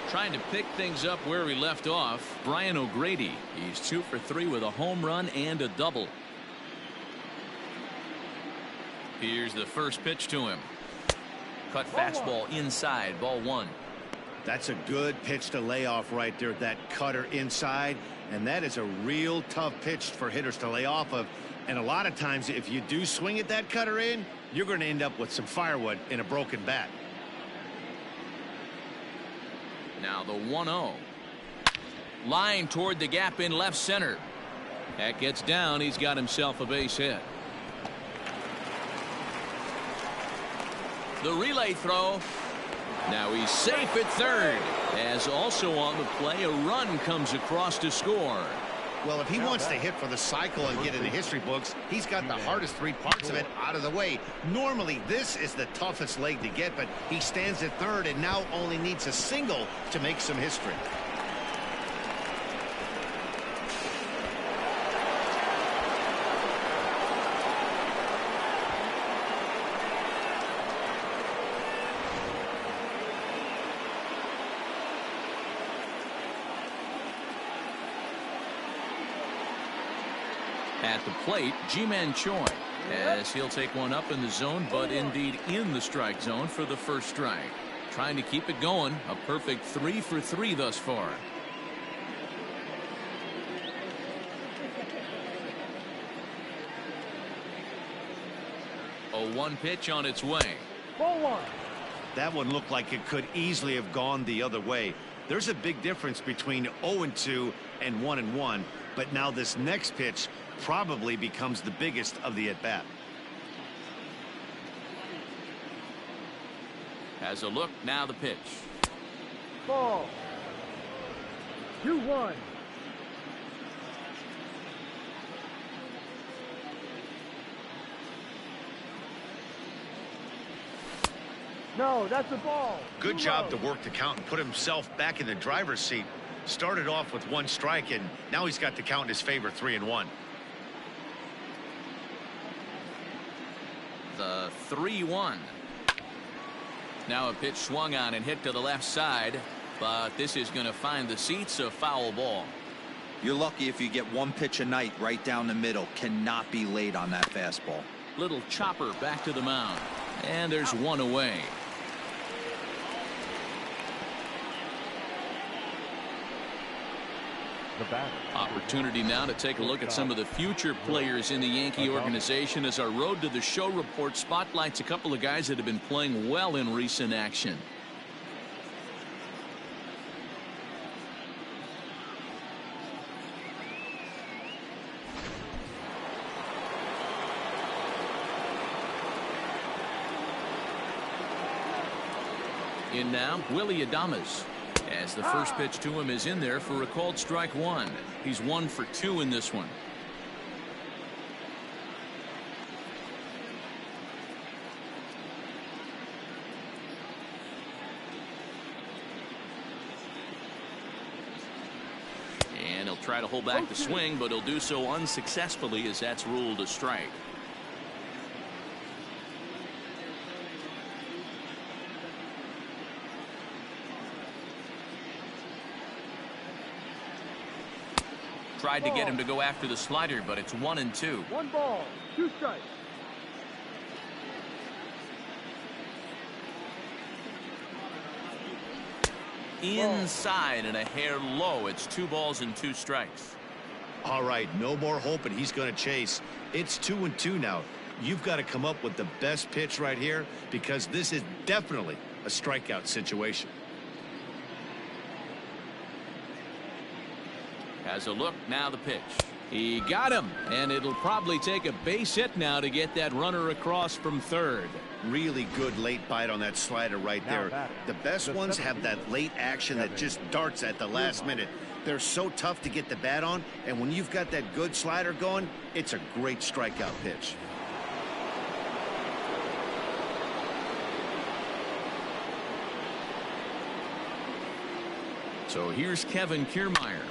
Trying to pick things up where he left off, Brian O'Grady. He's 2 for 3 with a home run and a double. Here's the first pitch to him. Cut fastball inside, ball 1. That's a good pitch to lay off right there, that cutter inside, and that is a real tough pitch for hitters to lay off of. And a lot of times if you do swing at that cutter in, you're going to end up with some firewood in a broken bat. Now the 1-0. Line toward the gap in left center. That gets down. He's got himself a base hit. The relay throw. Now he's safe at third. As also on the play, a run comes across to score. Well, if he wants to hit for the cycle and get in the history books, he's got the hardest 3 parts of it out of the way. Normally, this is the toughest leg to get, but he stands at third and now only needs a single to make some history. At the plate, Ji-Man Choi, as he'll take one up in the zone, but indeed in the strike zone for the first strike. Trying to keep it going. A perfect 3 for 3 thus far. A 1 pitch on its way. Ball 1. That one looked like it could easily have gone the other way. There's a big difference between 0-2 and 1-1, but now this next pitch probably becomes the biggest of the at-bat. Has a look, now the pitch. Ball. 2-1. No, that's a ball. Good job to work the count and put himself back in the driver's seat. Started off with 1 strike, and now he's got the count in his favor, 3-1. The 3-1. Now a pitch swung on and hit to the left side, but this is going to find the seats, a foul ball. You're lucky if you get 1 pitch a night right down the middle. Cannot be late on that fastball. Little chopper back to the mound, and there's 1 away. The batter. Opportunity now to take a look at some of the future players in the Yankee organization as our Road to the Show report spotlights a couple of guys that have been playing well in recent action. In now, Willie Adames. As the first pitch to him is in there for a called strike 1. He's 1 for 2 in this one. And he'll try to hold back the swing, but he'll do so unsuccessfully as that's ruled a strike. Tried to get him to go after the slider, but it's 1-2. 1 ball, 2 strikes. Inside and a hair low. It's 2 balls and 2 strikes. All right, no more hoping he's going to chase. It's 2-2 now. You've got to come up with the best pitch right here, because this is definitely a strikeout situation. Has a look, now the pitch. He got him, and it'll probably take a base hit now to get that runner across from third. Really good late bite on that slider right there. The best ones have that late action that just darts at the last minute. They're so tough to get the bat on, and when you've got that good slider going, it's a great strikeout pitch. So here's Kevin Kiermaier.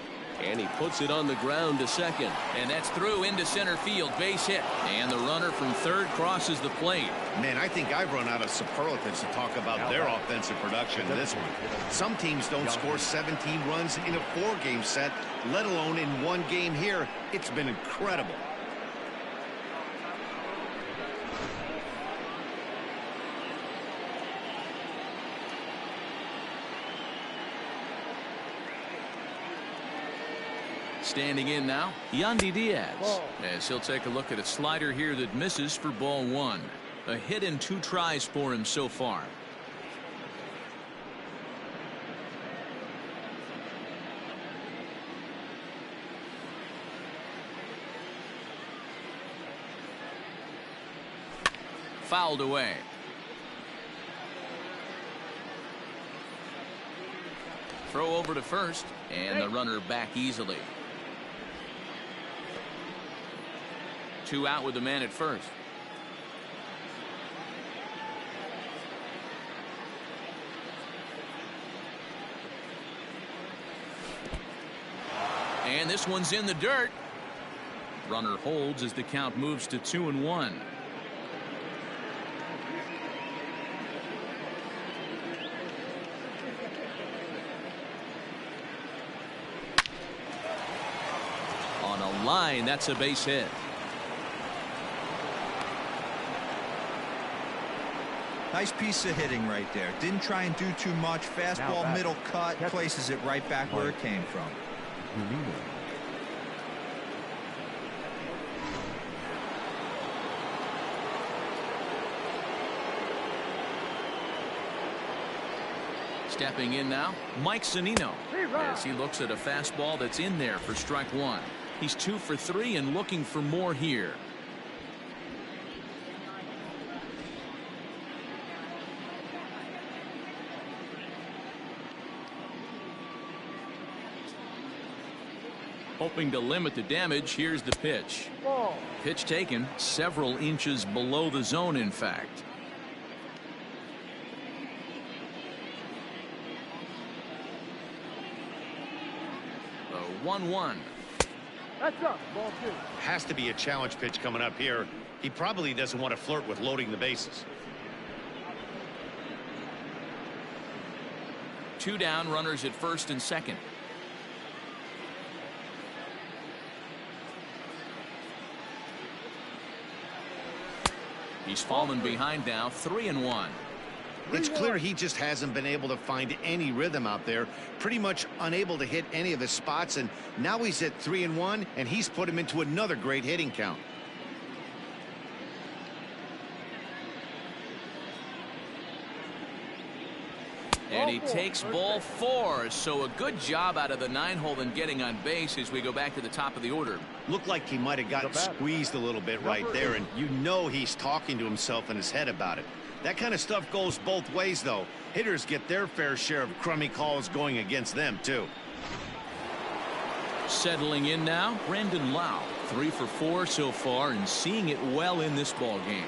And he puts it on the ground to second. And that's through into center field. Base hit. And the runner from third crosses the plate. Man, I think I've run out of superlatives to talk about their offensive production in this one. Some teams don't score 17 runs in a 4-game set, let alone in 1 game here. It's been incredible. Standing in now, Yandy Diaz. As he'll take a look at a slider here that misses for ball 1. A hit and 2 tries for him so far. Fouled away. Throw over to first, and the runner back easily. 2 out with the man at first. And this one's in the dirt. Runner holds as the count moves to 2-1. On a line, that's a base hit. Nice piece of hitting right there. Didn't try and do too much. Fastball, middle cut, places it right back where it came from. Stepping in now, Mike Zunino, as he looks at a fastball that's in there for strike 1. He's 2 for 3 and looking for more here. Hoping to limit the damage, here's the pitch. Pitch taken several inches below the zone, in fact. 1-1. That's up. Ball 2. Has to be a challenge pitch coming up here. He probably doesn't want to flirt with loading the bases. 2 down, runners at first and second. He's fallen behind now, 3-1. It's clear he just hasn't been able to find any rhythm out there. Pretty much unable to hit any of his spots, and now he's at 3-1, and he's put him into another great hitting count. And he takes ball 4, so a good job out of the 9-hole in getting on base as we go back to the top of the order. Looked like he might have gotten squeezed a little bit right there, and you know he's talking to himself in his head about it. That kind of stuff goes both ways, though. Hitters get their fair share of crummy calls going against them, too. Settling in now, Brandon Lau, 3 for 4 so far and seeing it well in this ball game.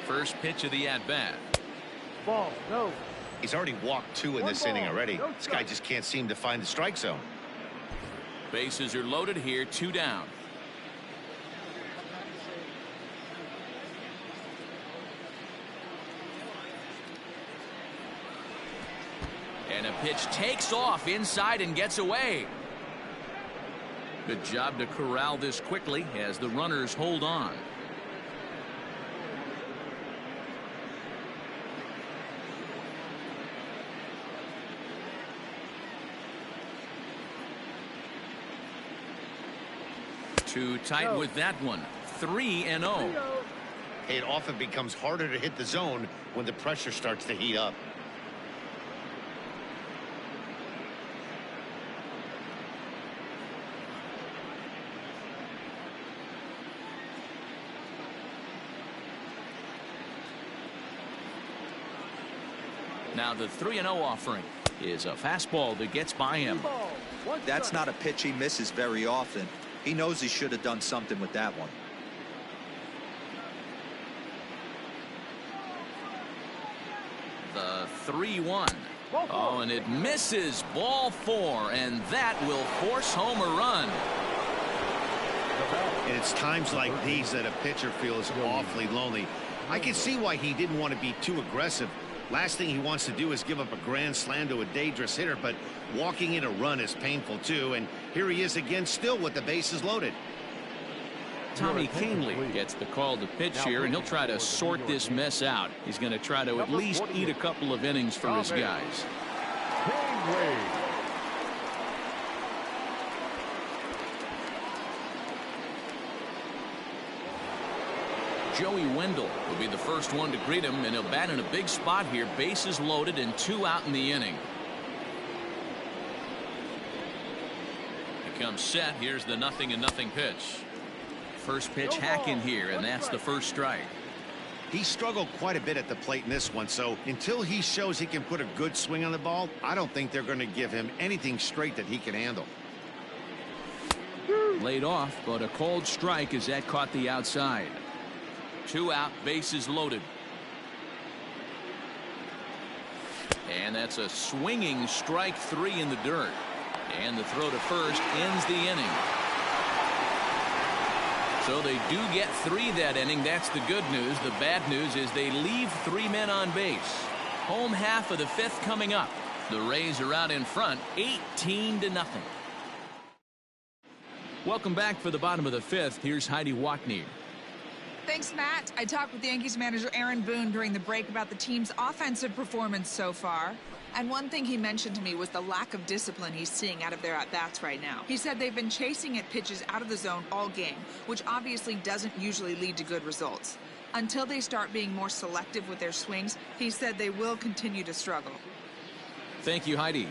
First pitch of the at-bat. Ball. No. He's already walked 2 in this inning already. This guy just can't seem to find the strike zone. Bases are loaded here, 2 down. And a pitch takes off inside and gets away. Good job to corral this quickly as the runners hold on. Too tight with that one. 3-0. It often becomes harder to hit the zone when the pressure starts to heat up. Now the 3-0 offering is a fastball that gets by him. That's not a pitch he misses very often. He knows he should have done something with that one. The 3-1. Oh, and it misses. Ball 4, and that will force home a run. And it's times like these that a pitcher feels awfully lonely. I can see why he didn't want to be too aggressive. Last thing he wants to do is give up a grand slam to a dangerous hitter, but walking in a run is painful too, and here he is again, still with the bases loaded. Tommy Canley gets the call to pitch here, and he'll try to sort this mess out. He's going to try to at least eat a couple of innings for his guys. Joey Wendell will be the first one to greet him, and he'll bat in a big spot here. Bases loaded and 2 out in the inning. He comes set. Here's the 0-0 pitch. First pitch hack in here, and that's the first strike. He struggled quite a bit at the plate in this one, so until he shows he can put a good swing on the ball, I don't think they're going to give him anything straight that he can handle. Laid off, but a called strike as that caught the outside. 2 out, bases loaded. And that's a swinging strike 3 in the dirt. And the throw to first ends the inning. So they do get 3 that inning. That's the good news. The bad news is they leave 3 men on base. Home half of the 5th coming up. The Rays are out in front, 18-0. Welcome back for the bottom of the 5th. Here's Heidi Watney. Thanks, Matt. I talked with Yankees manager Aaron Boone during the break about the team's offensive performance so far. And one thing he mentioned to me was the lack of discipline he's seeing out of their at-bats right now. He said they've been chasing at pitches out of the zone all game, which obviously doesn't usually lead to good results. Until they start being more selective with their swings, he said they will continue to struggle. Thank you, Heidi.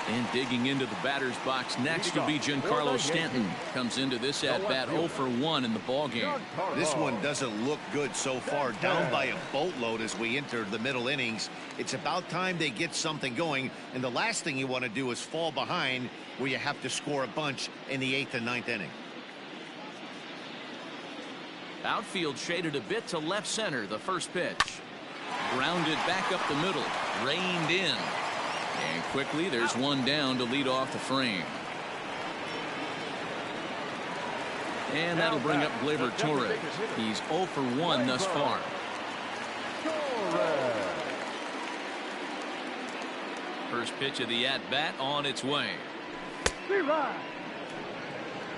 And digging into the batter's box next will be Giancarlo Stanton. Comes into this at-bat 0 for 1 in the ballgame. This one doesn't look good so far. Down by a boatload as we enter the middle innings. It's about time they get something going, and the last thing you want to do is fall behind where you have to score a bunch in the 8th and 9th inning. Outfield shaded a bit to left center. The first pitch. Grounded back up the middle. Reined in. And quickly there's one down to lead off the frame. And that'll bring up Gleyber Torres. He's 0 for 1 thus far. First pitch of the at-bat on its way.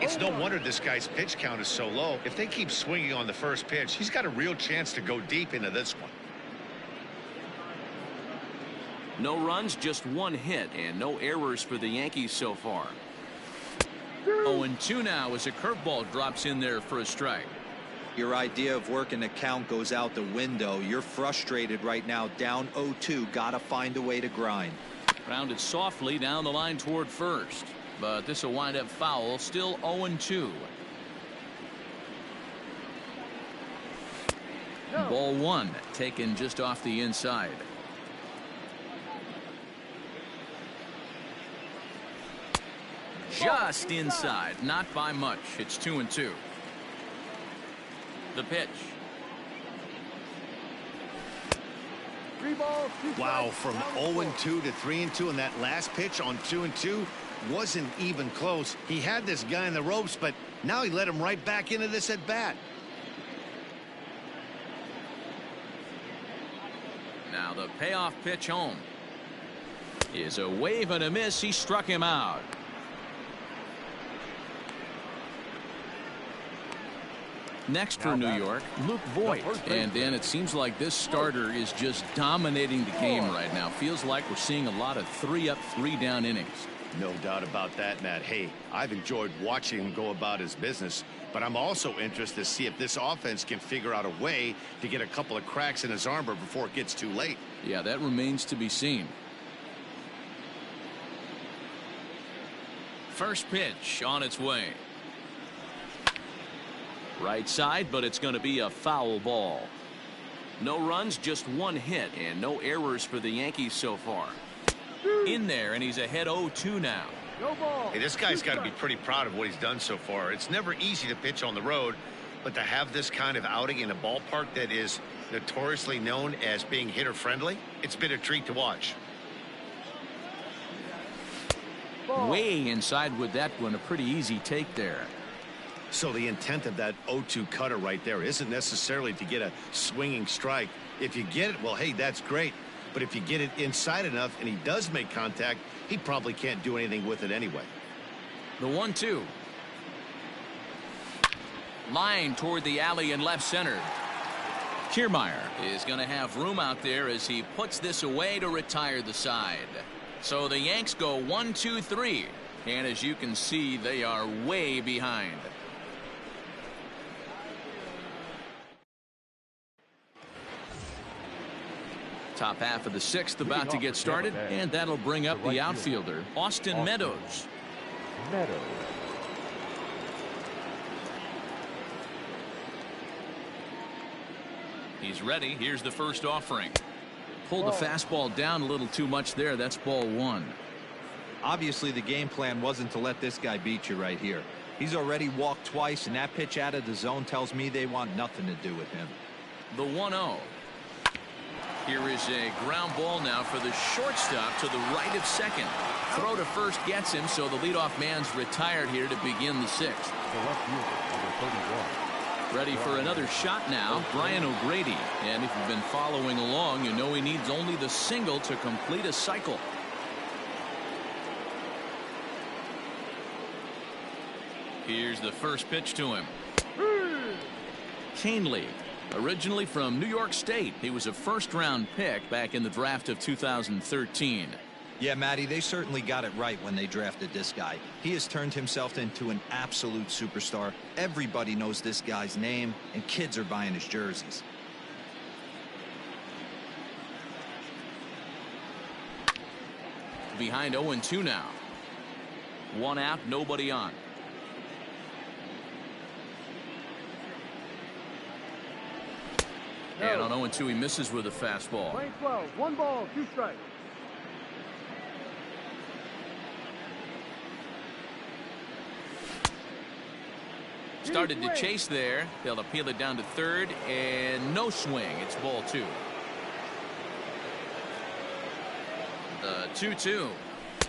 It's no wonder this guy's pitch count is so low. If they keep swinging on the first pitch, he's got a real chance to go deep into this one. No runs, just one hit, and no errors for the Yankees so far. 0-2 now as a curveball drops in there for a strike. Your idea of working the count goes out the window. You're frustrated right now, down 0-2. Gotta find a way to grind. Grounded softly down the line toward first, but this will wind up foul. Still 0-2. Ball one, taken just off the inside. Just inside, not by much. It's 2-2. The pitch. Wow, from 0-2 to 3-2, and that last pitch on 2-2 wasn't even close. He had this guy in the ropes, but now he let him right back into this at bat. Now the payoff pitch home is a wave and a miss. He struck him out. Next for New York, Luke Voigt. And Dan, it seems like this starter is just dominating the game right now. Feels like we're seeing a lot of 3-up, 3-down innings. No doubt about that, Matt. Hey, I've enjoyed watching him go about his business, but I'm also interested to see if this offense can figure out a way to get a couple of cracks in his armor before it gets too late. Yeah, that remains to be seen. First pitch on its way. Right side, but it's going to be a foul ball. No runs, just one hit, and no errors for the Yankees so far. In there, and he's ahead 0-2 now. Hey, this guy's got to be pretty proud of what he's done so far. It's never easy to pitch on the road, but to have this kind of outing in a ballpark that is notoriously known as being hitter friendly, it's been a treat to watch. Way inside with that one, a pretty easy take there. So the intent of that 0-2 cutter right there isn't necessarily to get a swinging strike. If you get it, well, hey, that's great. But if you get it inside enough and he does make contact, he probably can't do anything with it anyway. The 1-2. Line toward the alley in left center. Kiermaier is going to have room out there as he puts this away to retire the side. So the Yanks go 1-2-3. And as you can see, they are way behind. Top half of the sixth about to get started, and that'll bring up the outfielder, Austin Meadows. He's ready. Here's the first offering. Pulled the fastball down a little too much there. That's ball one. Obviously, the game plan wasn't to let this guy beat you right here. He's already walked twice, and that pitch out of the zone tells me they want nothing to do with him. The 1-0. Here is a ground ball now for the shortstop to the right of second. Throw to first gets him, so the leadoff man's retired here to begin the sixth. The left fielder, number 31. Ready for another shot now, Brian O'Grady. And if you've been following along, you know he needs only the single to complete a cycle. Here's the first pitch to him. Canely. Originally from New York State, he was a first-round pick back in the draft of 2013. Yeah, Matty, they certainly got it right when they drafted this guy. He has turned himself into an absolute superstar. Everybody knows this guy's name, and kids are buying his jerseys. Behind 0-2 now. One out, nobody on. And on 0-2, he misses with a fastball. Playing 12, 1 ball, 2 strikes. Started to chase there. They'll appeal it down to third, and no swing. It's ball 2. 2-2.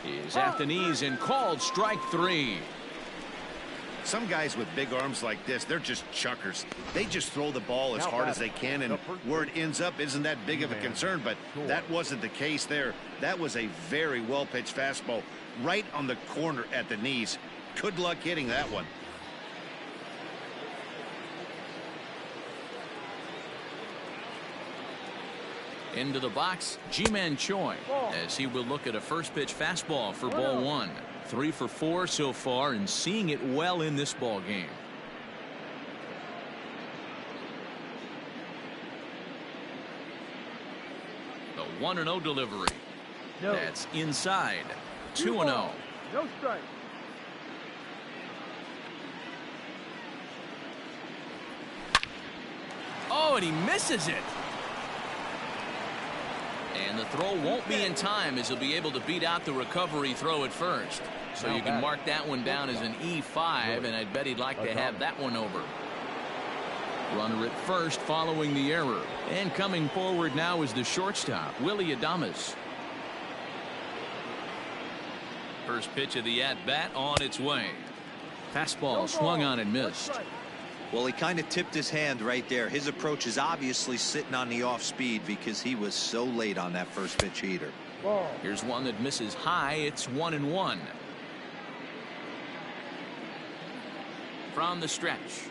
He's at the knees and called strike 3. Some guys with big arms like this, they're just chuckers. They just throw the ball as hard as they can, and where it ends up isn't that big of a concern, but that wasn't the case there. That was a very well-pitched fastball right on the corner at the knees. Good luck hitting that one. Into the box, Ji-Man Choi, as he will look at a first pitch fastball for ball 1. 3 for 4 so far, and seeing it well in this ball game. The 1-0 delivery. That's inside. 2-0. No strike. Oh, and he misses it. And the throw won't be in time, as he'll be able to beat out the recovery throw at first. So you can mark that one down as an E5, and I'd bet he'd like to have that one over. Runner at first following the error. And coming forward now is the shortstop, Willie Adames. First pitch of the at-bat on its way. Fastball swung on and missed. Well, he kind of tipped his hand right there. His approach is obviously sitting on the off speed because he was so late on that first pitch heater. Here's one that misses high. It's 1-1. From the stretch.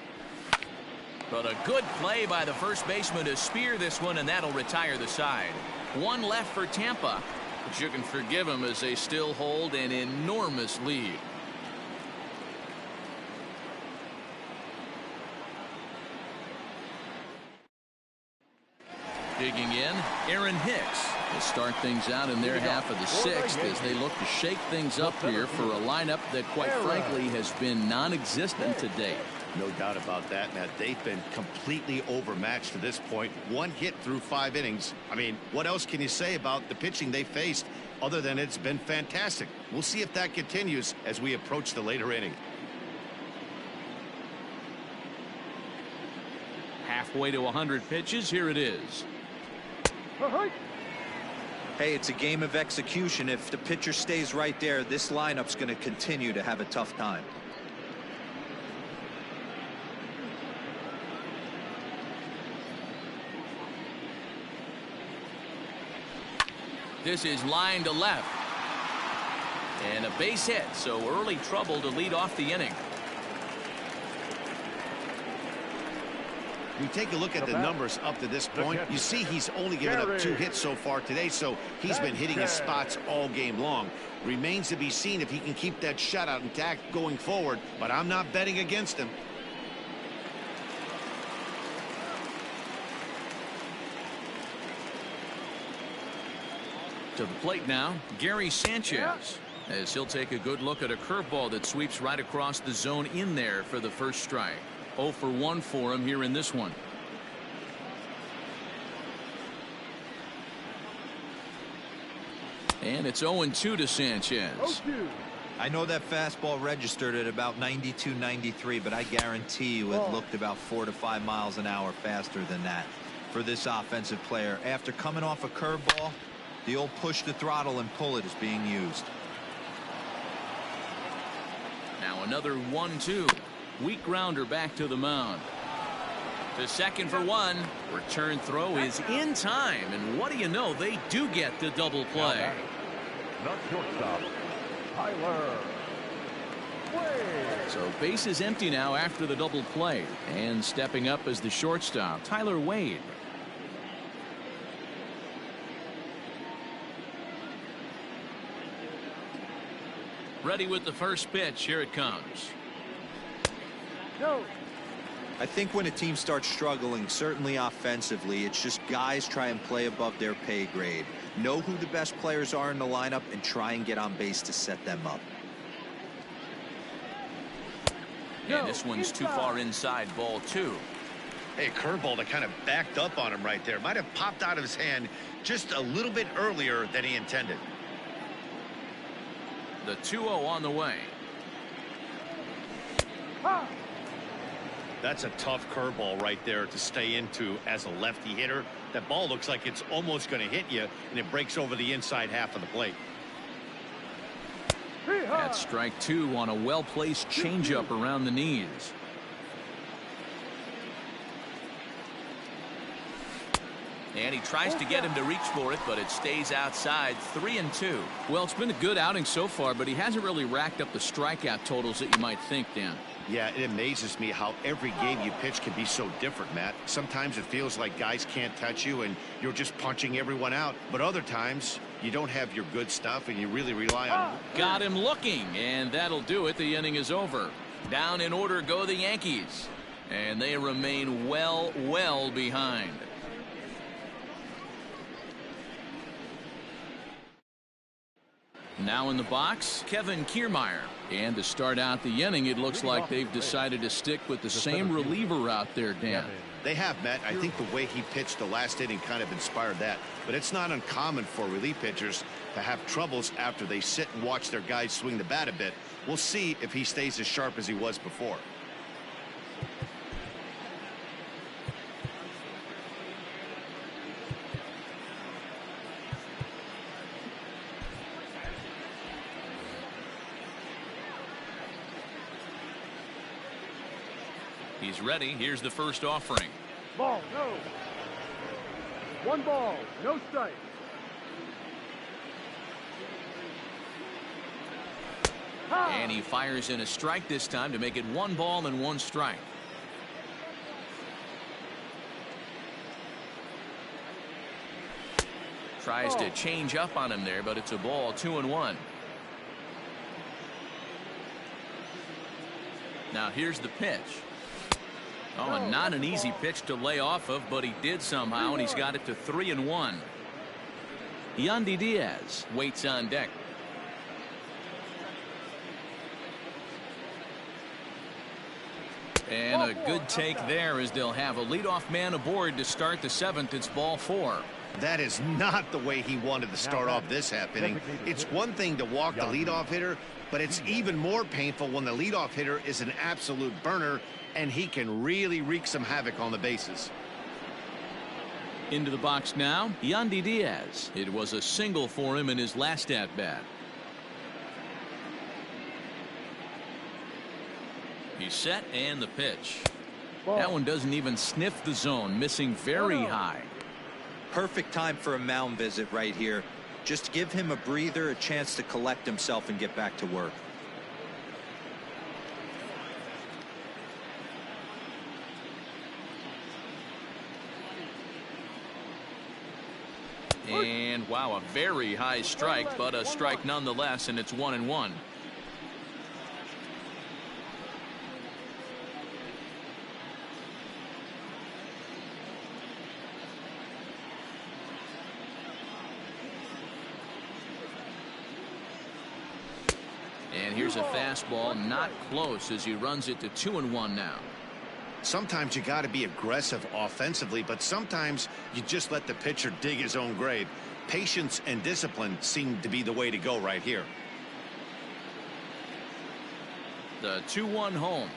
But a good play by the first baseman to spear this one, and that'll retire the side. One left for Tampa, but you can forgive them as they still hold an enormous lead. Digging in, Aaron Hicks to start things out in their half of the 6th as they look to shake things up here for a lineup that, quite frankly, has been non-existent to date. No doubt about that, Matt. They've been completely overmatched to this point. 1 hit through 5 innings. I mean, what else can you say about the pitching they faced other than it's been fantastic? We'll see if that continues as we approach the later inning. Halfway to 100 pitches. Here it is. Hey, it's a game of execution. If the pitcher stays right there, this lineup's going to continue to have a tough time. This is line to left. And a base hit, so early trouble to lead off the inning. You take a look at the numbers up to this point. You see he's only given up 2 hits so far today, so he's been hitting his spots all game long. Remains to be seen if he can keep that shutout intact going forward, but I'm not betting against him. To the plate now, Gary Sanchez, as he'll take a good look at a curveball that sweeps right across the zone in there for the first strike. 0 for 1 for him here in this one. And it's 0-2 to Sanchez. I know that fastball registered at about 92, 93, but I guarantee you it looked about 4 to 5 miles an hour faster than that for this offensive player. After coming off a curveball, the old push the throttle and pull it is being used. Now another 1-2. Weak grounder back to the mound. To second for 1. Return throw is in time, and what do you know, they do get the double play. Not shortstop, Tyler Wade. So base is empty now after the double play, and stepping up as the shortstop, Tyler Wade. Ready with the first pitch. Here it comes. I think when a team starts struggling, certainly offensively, it's just guys try and play above their pay grade. Know who the best players are in the lineup and try and get on base to set them up. And this one's too far inside, ball 2. Hey, curveball that kind of backed up on him right there. Might have popped out of his hand just a little bit earlier than he intended. The 2-0 on the way. That's a tough curveball right there to stay into as a lefty hitter. That ball looks like it's almost going to hit you, and it breaks over the inside half of the plate. That's strike two on a well-placed changeup around the knees. And he tries to get him to reach for it, but it stays outside. 3-2. Well, it's been a good outing so far, but he hasn't really racked up the strikeout totals that you might think, Dan. Yeah, it amazes me how every game you pitch can be so different, Matt. Sometimes it feels like guys can't touch you and you're just punching everyone out. But other times you don't have your good stuff and you really rely on. Got him looking, and that'll do it. The inning is over. Down in order go the Yankees, and they remain well behind. Now in the box, Kevin Kiermaier. And to start out the inning, it looks like they've decided to stick with the same reliever out there, Dan. They have, Matt. I think the way he pitched the last inning kind of inspired that. But it's not uncommon for relief pitchers to have troubles after they sit and watch their guys swing the bat a bit. We'll see if he stays as sharp as he was before. He's ready. Here's the first offering. Ball, no. 1 ball, no strike. And he fires in a strike this time to make it 1 ball and 1 strike. Tries to change up on him there, but it's a ball. 2-1. Now here's the pitch. Oh, and not an easy pitch to lay off of, but he did somehow, and he's got it to 3-1. Yandy Diaz waits on deck. And a good take there as they'll have a leadoff man aboard to start the 7th. It's ball 4. That is not the way he wanted to start off this half inning. It's one thing to walk the leadoff hitter, but it's even more painful when the leadoff hitter is an absolute burner and he can really wreak some havoc on the bases. Into the box now, Yandy Diaz. It was a single for him in his last at-bat. He's set, and the pitch. That one doesn't even sniff the zone, missing very high. Perfect time for a mound visit right here. Just give him a breather, a chance to collect himself and get back to work. And wow, a very high strike, but a strike nonetheless, and it's 1-1. And here's a fastball, not close, as he runs it to 2-1 now. Sometimes you got to be aggressive offensively, but sometimes you just let the pitcher dig his own grave. Patience and discipline seem to be the way to go right here. The 2-1 home.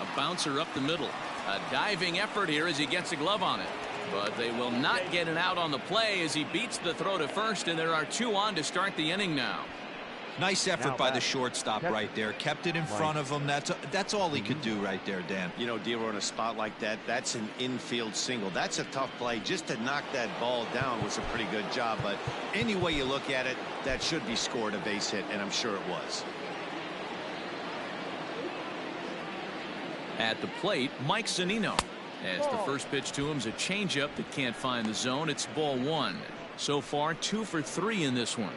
A bouncer up the middle. A diving effort here as he gets a glove on it. But they will not get an out on the play as he beats the throw to first, and there are 2 on to start the inning now. Nice effort by the shortstop right there. Kept it in front of him. That's all he could do right there, Dan. You know, Dealer, in a spot like that, that's an infield single. That's a tough play. Just to knock that ball down was a pretty good job. But any way you look at it, that should be scored a base hit, and I'm sure it was. At the plate, Mike Zunino. As the first pitch to him is a changeup that can't find the zone. It's ball 1. So far, 2 for 3 in this one.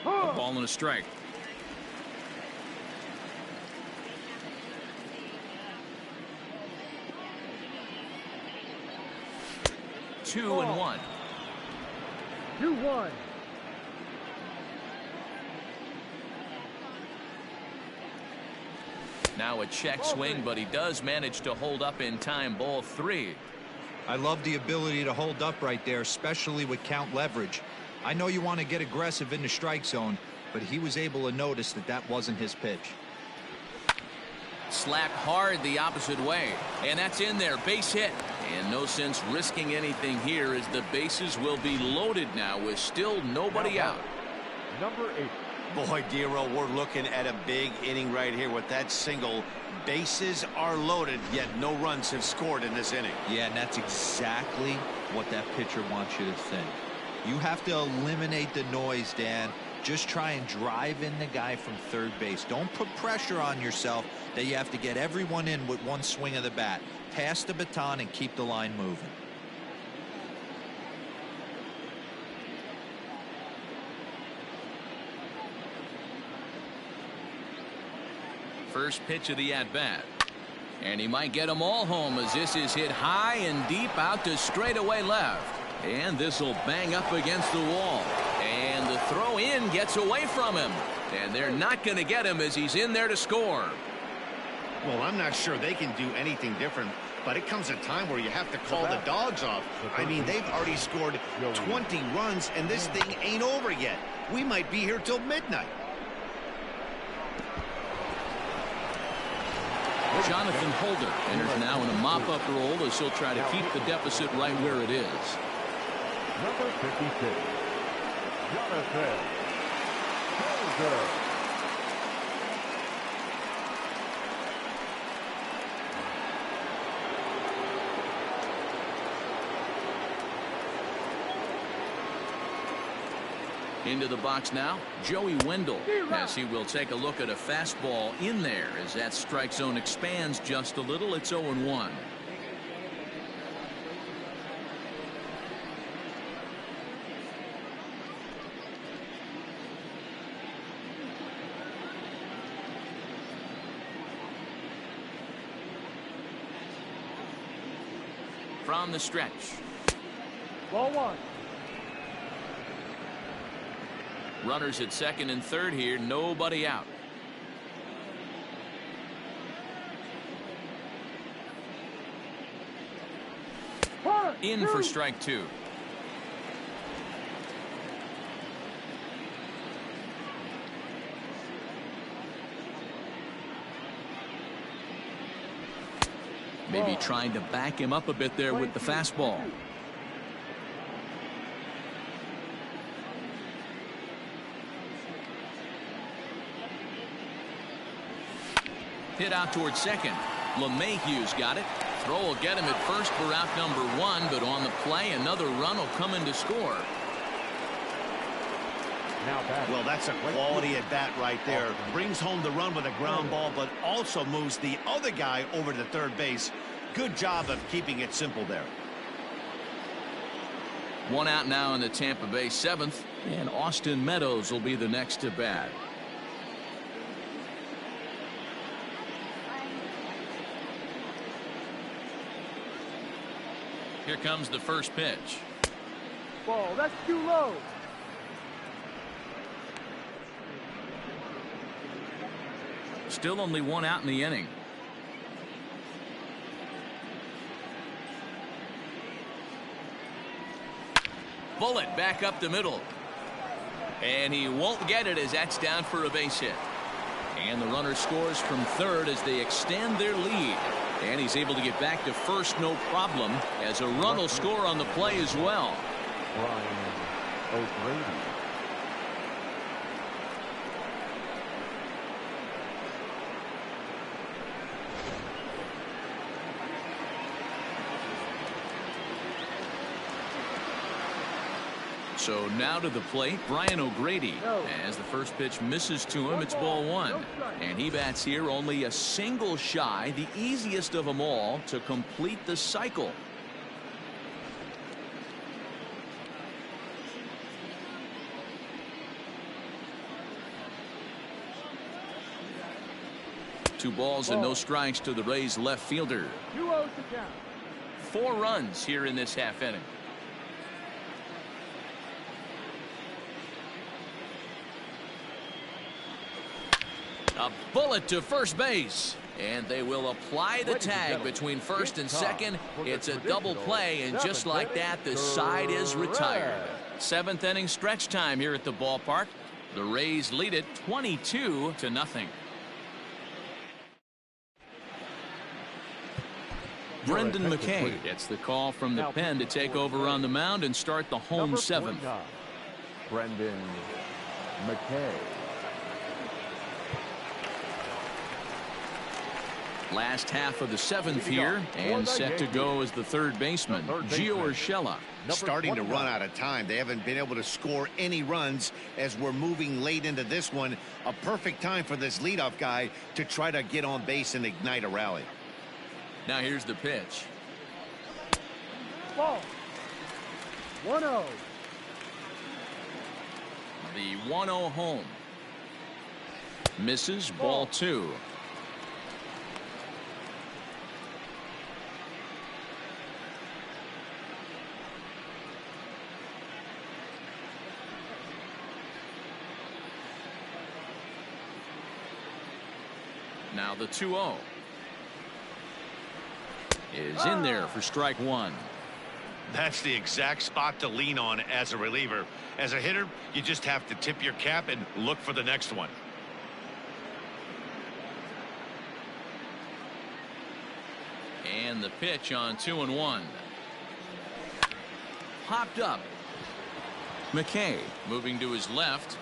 A ball and a strike. Two and 1. 2-1. Now a check swing, but he does manage to hold up in time. Ball 3. I love the ability to hold up right there, especially with count leverage. I know you want to get aggressive in the strike zone, but he was able to notice that that wasn't his pitch. Slapped hard the opposite way. And that's in there. Base hit. And no sense risking anything here as the bases will be loaded now with still nobody out. Number 8. Boy, Dero, we're looking at a big inning right here with that single. Bases are loaded, yet no runs have scored in this inning. Yeah, and that's exactly what that pitcher wants you to think. You have to eliminate the noise, Dan. Just try and drive in the guy from third base. Don't put pressure on yourself that you have to get everyone in with one swing of the bat. Pass the baton and keep the line moving. First pitch of the at-bat. And he might get them all home as this is hit high and deep out to straightaway left. And this will bang up against the wall. And the throw in gets away from him. And they're not going to get him as he's in there to score. Well, I'm not sure they can do anything different, but it comes a time where you have to call the dogs off. I mean, they've already scored 20 runs, and this thing ain't over yet. We might be here till midnight. Jonathan Holder enters now in a mop-up role as he'll try to keep the deficit right where it is. Number 56. Jonathan Holder. Into the box now, Joey Wendell, as he will take a look at a fastball in there as that strike zone expands just a little. It's 0-1. From the stretch. Ball 1. Runners at second and third here. Nobody out. In for strike 2. Maybe trying to back him up a bit there with the fastball. Hit out towards second. LeMahieu's got it. Throw will get him at first for out number 1, but on the play, another run will come in to score. Well, that's a quality at bat right there. Brings home the run with a ground ball, but also moves the other guy over to third base. Good job of keeping it simple there. One out now in the Tampa Bay 7th, and Austin Meadows will be the next to bat. Here comes the first pitch. Ball, that's too low. Still only one out in the inning. Bullet back up the middle. And he won't get it as that's down for a base hit. And the runner scores from third as they extend their lead. And he's able to get back to first no problem as a run will score on the play as well. Brian O'Grady. So now to the plate, Brian O'Grady. As the first pitch misses to him, it's ball 1. And he bats here only a single shy, the easiest of them all to complete the cycle. Two balls and no strikes to the Rays left fielder. 2-0 to count. 4 runs here in this half inning. A bullet to first base. And they will apply the tag between first and second. It's a double play, and just like that, the side is retired. 7th inning stretch time here at the ballpark. The Rays lead it 22-0. Brendan McKay gets the call from the pen to take over on the mound and start the home seventh. Brendan McKay. Last half of the seventh here, and set to go as the third baseman, Gio Urshela. Starting to run out of time. They haven't been able to score any runs as we're moving late into this one. A perfect time for this leadoff guy to try to get on base and ignite a rally. Now here's the pitch. Ball. 1-0. The 1-0 home. Misses, ball 2. Now the 2-0 is in there for strike 1. That's the exact spot to lean on as a reliever. As a hitter, you just have to tip your cap and look for the next one. And the pitch on 2-1. Popped up. McKay moving to his left,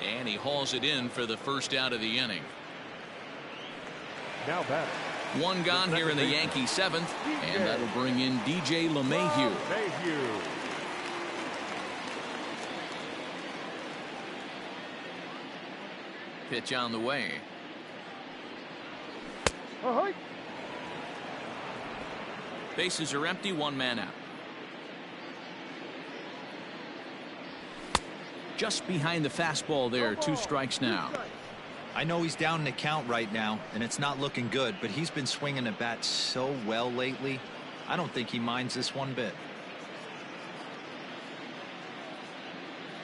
and he hauls it in for the first out of the inning. Now batting. One gone here in the Yankees seventh, and that'll bring in DJ LeMahieu. Pitch on the way. Bases are empty, one man out. Just behind the fastball there, 2 strikes now. I know he's down in the count right now, and it's not looking good, but he's been swinging the bat so well lately. I don't think he minds this one bit.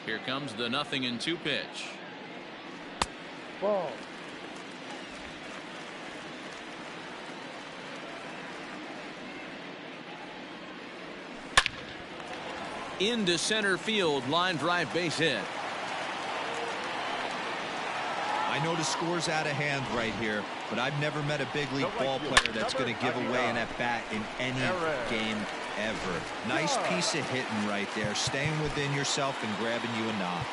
Here comes the 0-2 pitch. Ball. Into center field, line drive, base hit. I know the score's out of hand right here, but I've never met a big league ball player that's going to give away an at-bat in any game ever. Nice piece of hitting right there, staying within yourself and grabbing you a knock.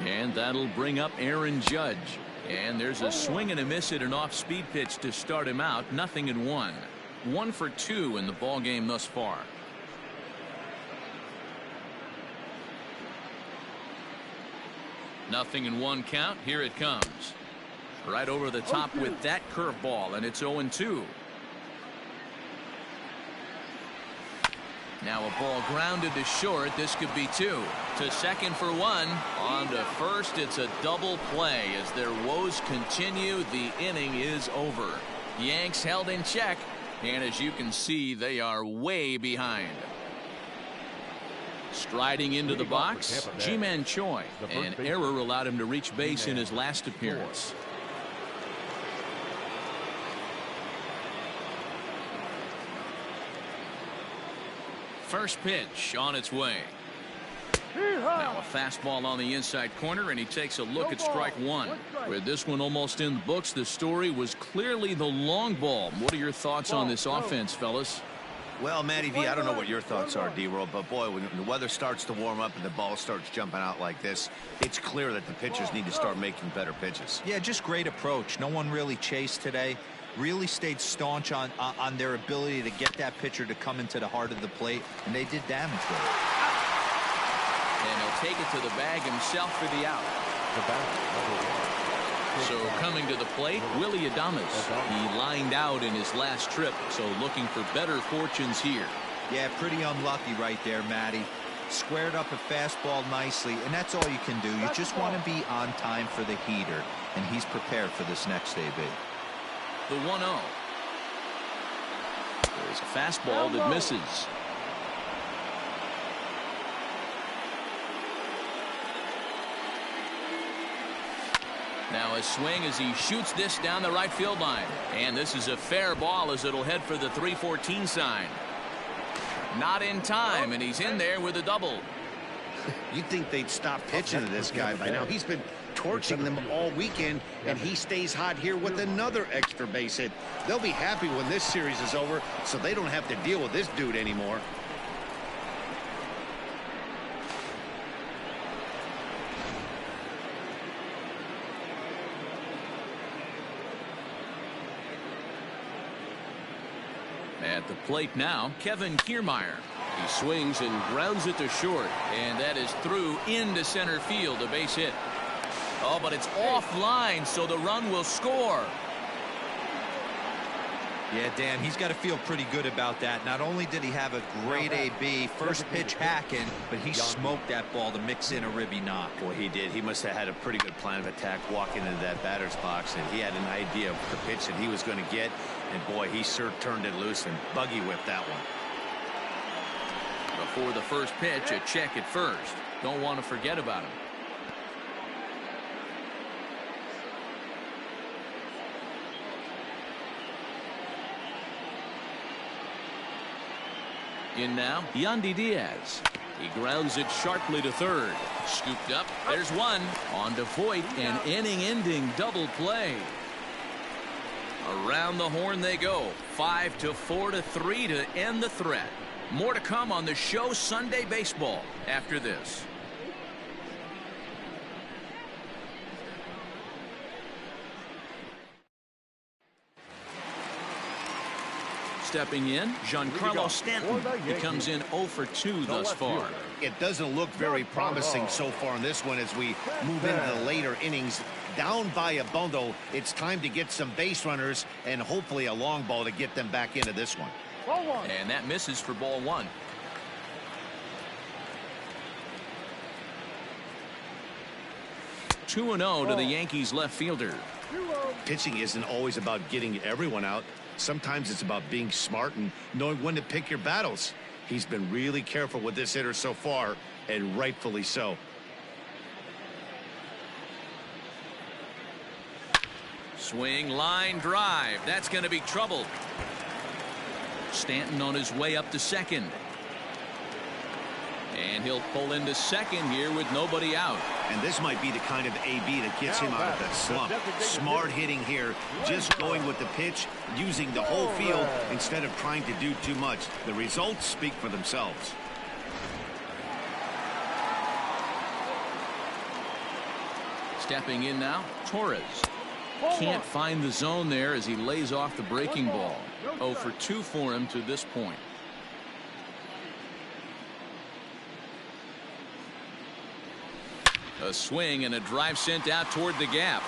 And that'll bring up Aaron Judge. And there's a swing and a miss at an off-speed pitch to start him out. 0-1. 1 for 2 in the ball game thus far. Nothing in 1 count. Here it comes. Right over the top with that curveball, and it's 0-2. Now a ball grounded to short. This could be 2. To second for 1. On to first. It's a double play as their woes continue. The inning is over. Yanks held in check, and as you can see, they are way behind. Striding into the box, Ji-Man Choi. An error allowed him to reach base in his last appearance. First pitch on its way. Now a fastball on the inside corner, and he takes a look at strike 1. With this one almost in the books, the story was clearly the long ball. What are your thoughts on this offense, fellas? Well, Matty V, I don't know what your thoughts are, D-Roll, but boy, when the weather starts to warm up and the ball starts jumping out like this, it's clear that the pitchers need to start making better pitches. Yeah, just great approach. No one really chased today. Really stayed staunch on their ability to get that pitcher to come into the heart of the plate, and they did damage with it. And he'll take it to the bag himself for the out. So coming to the plate, Willie Adames. He lined out in his last trip, so looking for better fortunes here. Yeah, pretty unlucky right there, Matty. Squared up a fastball nicely, and that's all you can do. You just want to be on time for the heater, and he's prepared for this next AB. The 1-0. There's a fastball that misses. Now a swing as he shoots this down the right field line. And this is a fair ball as it'll head for the 314 sign. Not in time, and he's in there with a double. You'd think they'd stop pitching to this guy by now. He's been torching them all weekend, and he stays hot here with another extra base hit. They'll be happy when this series is over, so they don't have to deal with this dude anymore. At the plate now, Kevin Kiermaier. He swings and grounds it to short, and that is through into center field, a base hit. Oh, but it's offline, so the run will score. Yeah, Dan, he's got to feel pretty good about that. Not only did he have a great AB, first pitch hacking, but he smoked that ball to mix in a ribby knock. Boy, he did. He must have had a pretty good plan of attack walking into that batter's box, and he had an idea of the pitch that he was going to get, and boy, he sure turned it loose and buggy whipped that one. Before the first pitch, a check at first. Don't want to forget about him. In now, Yandy Diaz. He grounds it sharply to third. Scooped up. There's one. On to Voit, an inning-ending double play. Around the horn they go. 5-4-3 to end the threat. More to come on the show Sunday Baseball after this. Stepping in, Giancarlo Stanton. He comes in 0 for 2 thus far. It doesn't look very promising so far in this one as we move into the later innings. Down by a bundle, it's time to get some base runners and hopefully a long ball to get them back into this one. And that misses for ball one. Two and 0 to the Yankees left fielder. Pitching isn't always about getting everyone out. Sometimes it's about being smart and knowing when to pick your battles. He's been really careful with this hitter so far, and rightfully so. Swing, line, drive. That's going to be trouble. Stanton on his way up to second. And he'll pull into second here with nobody out. And this might be the kind of AB that gets him out of that slump. Smart hitting here, just going with the pitch, using the whole field instead of trying to do too much. The results speak for themselves. Stepping in now, Torres. Can't find the zone there as he lays off the breaking ball. 0 for 2 for him to this point. A swing and a drive sent out toward the gap.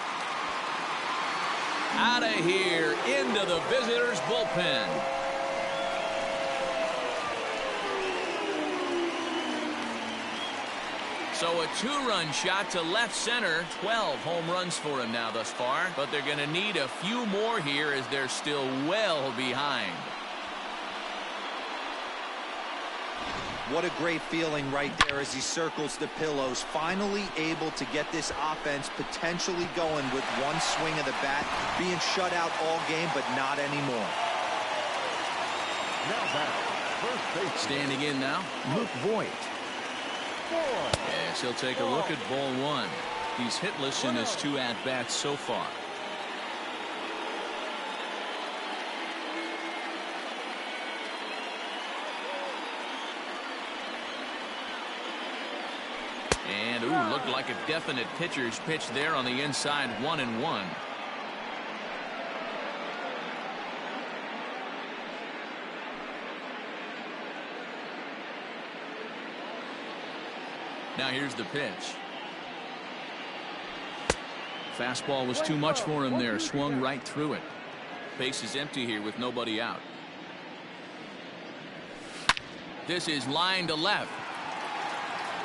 Out of here into the visitors' bullpen. So a 2-run shot to left center. 12 home runs for him now thus far, but they're going to need a few more here as they're still well behind. What a great feeling right there as he circles the pillows, finally able to get this offense potentially going with one swing of the bat, being shut out all game, but not anymore. Standing in now, Luke Voit. Yes, he'll take a look at ball one. He's hitless in his 2 at-bats so far. And, looked like a definite pitcher's pitch there on the inside, 1-1. Now here's the pitch. Fastball was too much for him there. Swung right through it. Base is empty here with nobody out. This is line to left.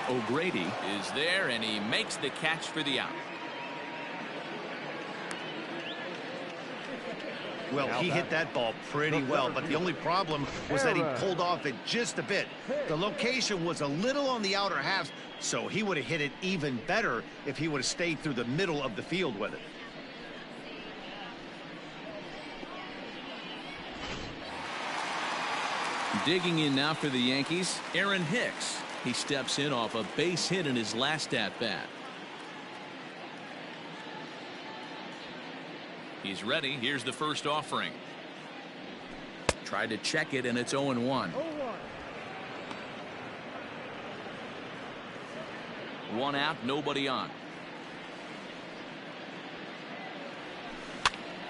O'Grady is there, and he makes the catch for the out. Well, he hit that ball pretty well, but the only problem was that he pulled off it just a bit. The location was a little on the outer half, so he would have hit it even better if he would have stayed through the middle of the field with it. Digging in now for the Yankees, Aaron Hicks. He steps in off a base hit in his last at-bat. He's ready. Here's the first offering. Tried to check it, and it's 0-1. 0-1. One out, nobody on.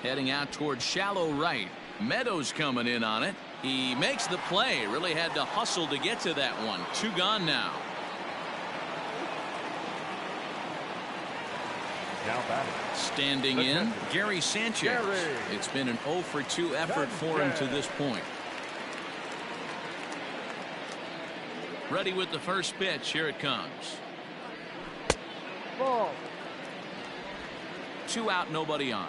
Heading out towards shallow right. Meadows coming in on it. He makes the play. Really had to hustle to get to that one. 2 gone now. Now batting. Standing in, Gary Sanchez. It's been an 0 for 2 effort for him to this point. Ready with the first pitch. Here it comes. Ball. 2 out, nobody on.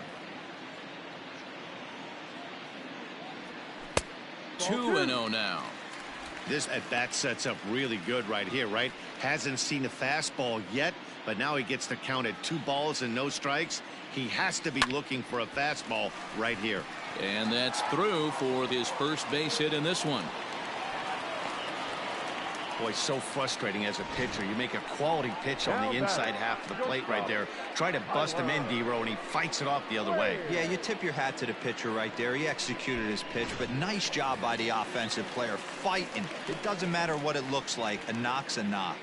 2-0 now. This at bat sets up really good right here, right? Hasn't seen a fastball yet, but now he gets to count at 2 balls and no strikes. He has to be looking for a fastball right here. And that's through for his first base hit in this one. Boy, so frustrating as a pitcher. You make a quality pitch on the inside half of the plate right there. Try to bust him in, D-Row, and he fights it off the other way. Yeah, you tip your hat to the pitcher right there. He executed his pitch, but nice job by the offensive player fighting. It doesn't matter what it looks like. A knock's a knock.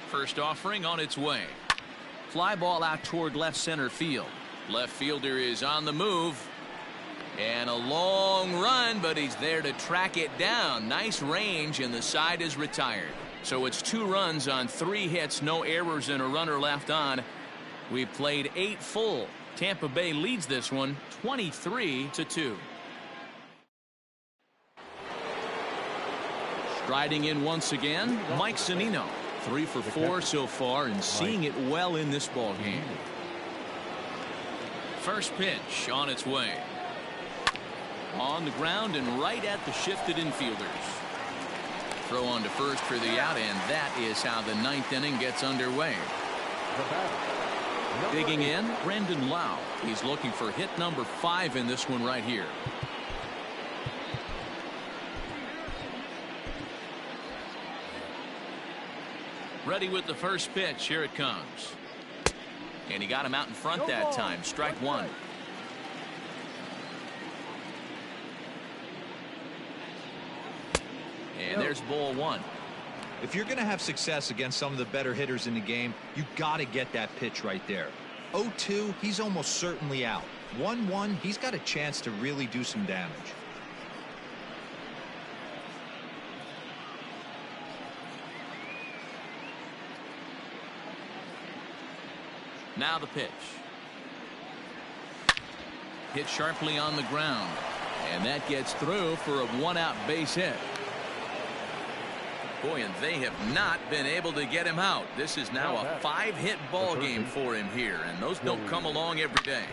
First offering on its way. Fly ball out toward left center field. Left fielder is on the move. And a long run, but he's there to track it down. Nice range, and the side is retired. So it's 2 runs on 3 hits, no errors, and a runner left on. We played 8 full. Tampa Bay leads this one 23-2. Striding in once again, Mike Zunino. 3 for 4 so far, and seeing it well in this ball game. First pitch on its way. On the ground and right at the shifted infielders. Throw on to first for the out, and that is how the 9th inning gets underway. Digging in, Brandon Lau. He's looking for hit number 5 in this one right here. Ready with the first pitch. Here it comes. And he got him out in front that time. Strike 1. And there's ball 1. If you're going to have success against some of the better hitters in the game, you got to get that pitch right there. 0-2, he's almost certainly out. 1-1, he's got a chance to really do some damage. Now the pitch. Hit sharply on the ground. And that gets through for a 1-out base hit. Boy, and they have not been able to get him out. This is now a 5-hit ball game for him here, and those don't come along every day.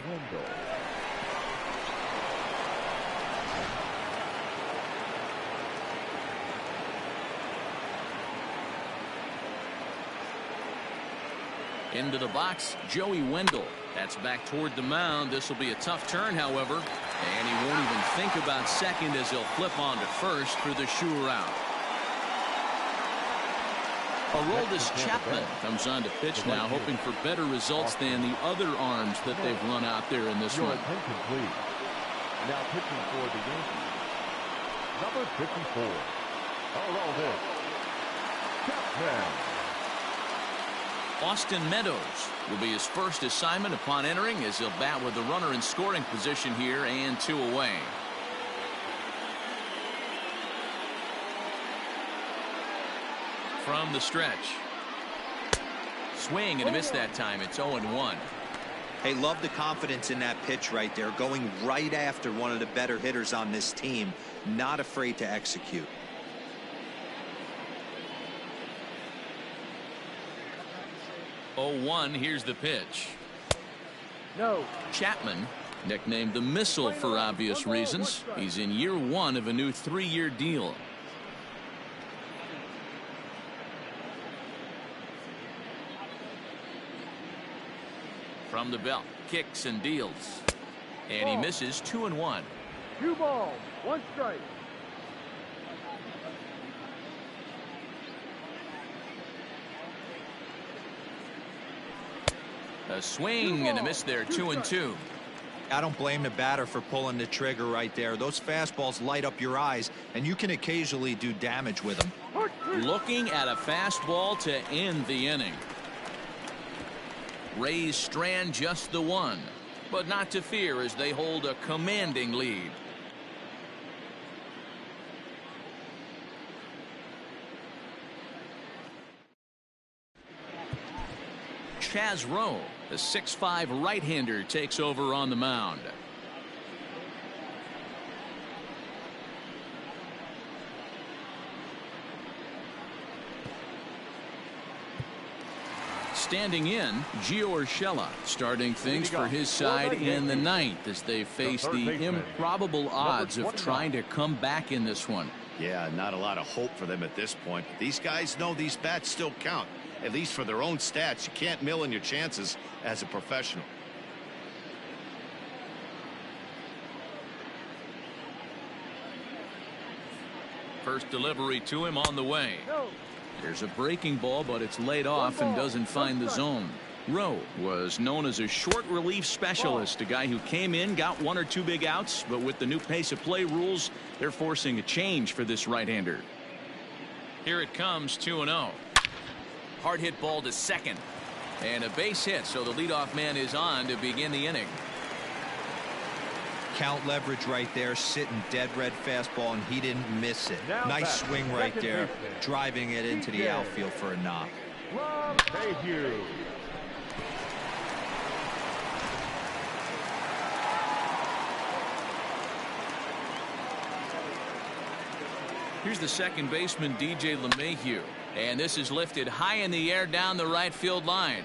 Into the box, Joey Wendell. That's back toward the mound. This will be a tough turn, however. And he won't even think about second as he'll flip on to first for the sure out. Aroldis Chapman comes on to pitch now, hoping for better results than the other arms that they've run out there in this one. Now pitching for the Yankees, number 54, Aroldis Chapman. Austin Meadows will be his first assignment upon entering, as he'll bat with the runner in scoring position here and 2 away. From the stretch. Swing and a miss that time. It's 0-1. Hey, love the confidence in that pitch right there, going right after one of the better hitters on this team, not afraid to execute. Here's the pitch. No. Chapman, nicknamed the Missile for obvious reasons. He's in year 1 of a new 3-year deal. From the belt, kicks and deals. And he misses 2-1. 2 balls, 1 strike. A swing and a miss there, 2-2. I don't blame the batter for pulling the trigger right there. Those fastballs light up your eyes, and you can occasionally do damage with them. Looking at a fastball to end the inning. Rays strand just the one, but not to fear as they hold a commanding lead. Chaz Rowe, the 6'5" right-hander, takes over on the mound. Standing in, Gio Urshela, starting things for his side in the ninth as they face the improbable odds of trying to come back in this one. Yeah, not a lot of hope for them at this point. These guys know these bats still count. At least for their own stats, you can't mill in your chances as a professional. First delivery to him on the way. There's a breaking ball, but it's laid off and doesn't find the zone. Rowe was known as a short relief specialist, a guy who came in, got 1 or 2 big outs, but with the new pace of play rules, they're forcing a change for this right-hander. Here it comes, 2-0. Hard hit ball to second. And a base hit, so the leadoff man is on to begin the inning. Count leverage right there, sitting dead red fastball, and he didn't miss it. Nice swing right there, driving it into the outfield for a knock. Thank you. Here's the second baseman, DJ LeMahieu. And this is lifted high in the air down the right field line.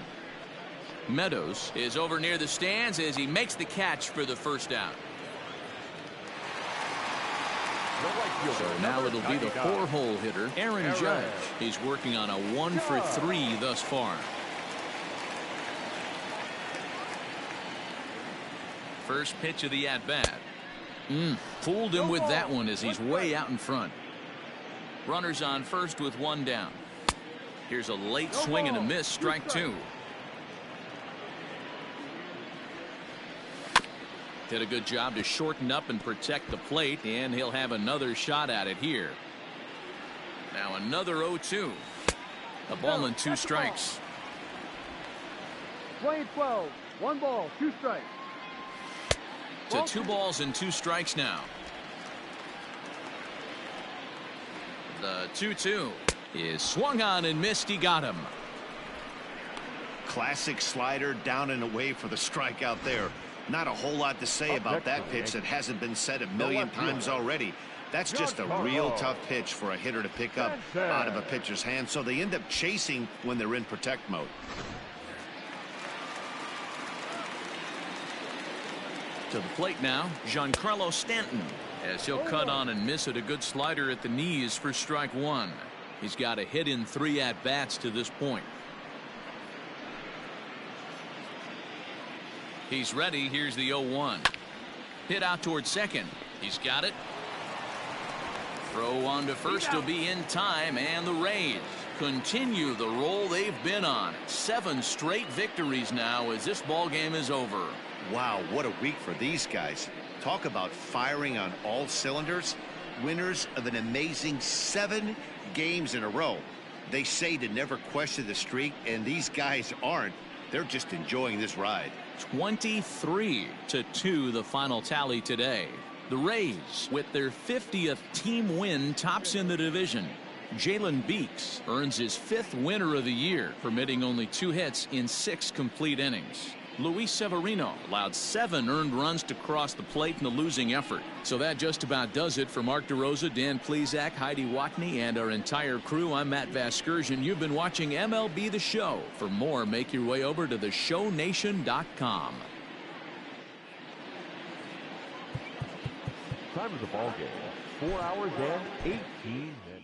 Meadows is over near the stands as he makes the catch for the first down. So now it'll be the 4-hole hitter, Aaron Judge. He's working on a 1 for 3 thus far. First pitch of the at-bat. Fooled him with that one as he's way out in front. Runners on first with 1 down. Here's a late swing and a miss, strike 2. Did a good job to shorten up and protect the plate, and he'll have another shot at it here. Now another 0-2. A ball and 2 strikes. Play 12. 1 ball, 2 strikes. To 2 balls and 2 strikes now. The 2-2 is swung on and missed. He got him. Classic slider down and away for the strikeout there. Not a whole lot to say about that pitch that hasn't been said a million times already. That's just a real tough pitch for a hitter to pick up out of a pitcher's hand, so they end up chasing when they're in protect mode. To the plate now, Giancarlo Stanton, as he'll cut on and miss at a good slider at the knees for strike 1. He's got a hit in 3 at-bats to this point. He's ready. Here's the 0-1. Hit out towards second. He's got it. Throw on to first will be in time, and the Rays continue the roll they've been on. 7 straight victories now as this ball game is over. Wow, what a week for these guys. Talk about firing on all cylinders. Winners of an amazing 7 games in a row. They say to never question the streak, and these guys aren't. They're just enjoying this ride. 23-2 the final tally today. The Rays, with their 50th team win, tops in the division. Jalen Beeks earns his 5th winner of the year, permitting only 2 hits in 6 complete innings. Luis Severino allowed 7 earned runs to cross the plate in the losing effort. So that just about does it for Mark DeRosa, Dan Plesac, Heidi Watney, and our entire crew. I'm Matt Vasgersian. You've been watching MLB The Show. For more, make your way over to theshownation.com. Time of the ball game, 4 hours and 18 minutes.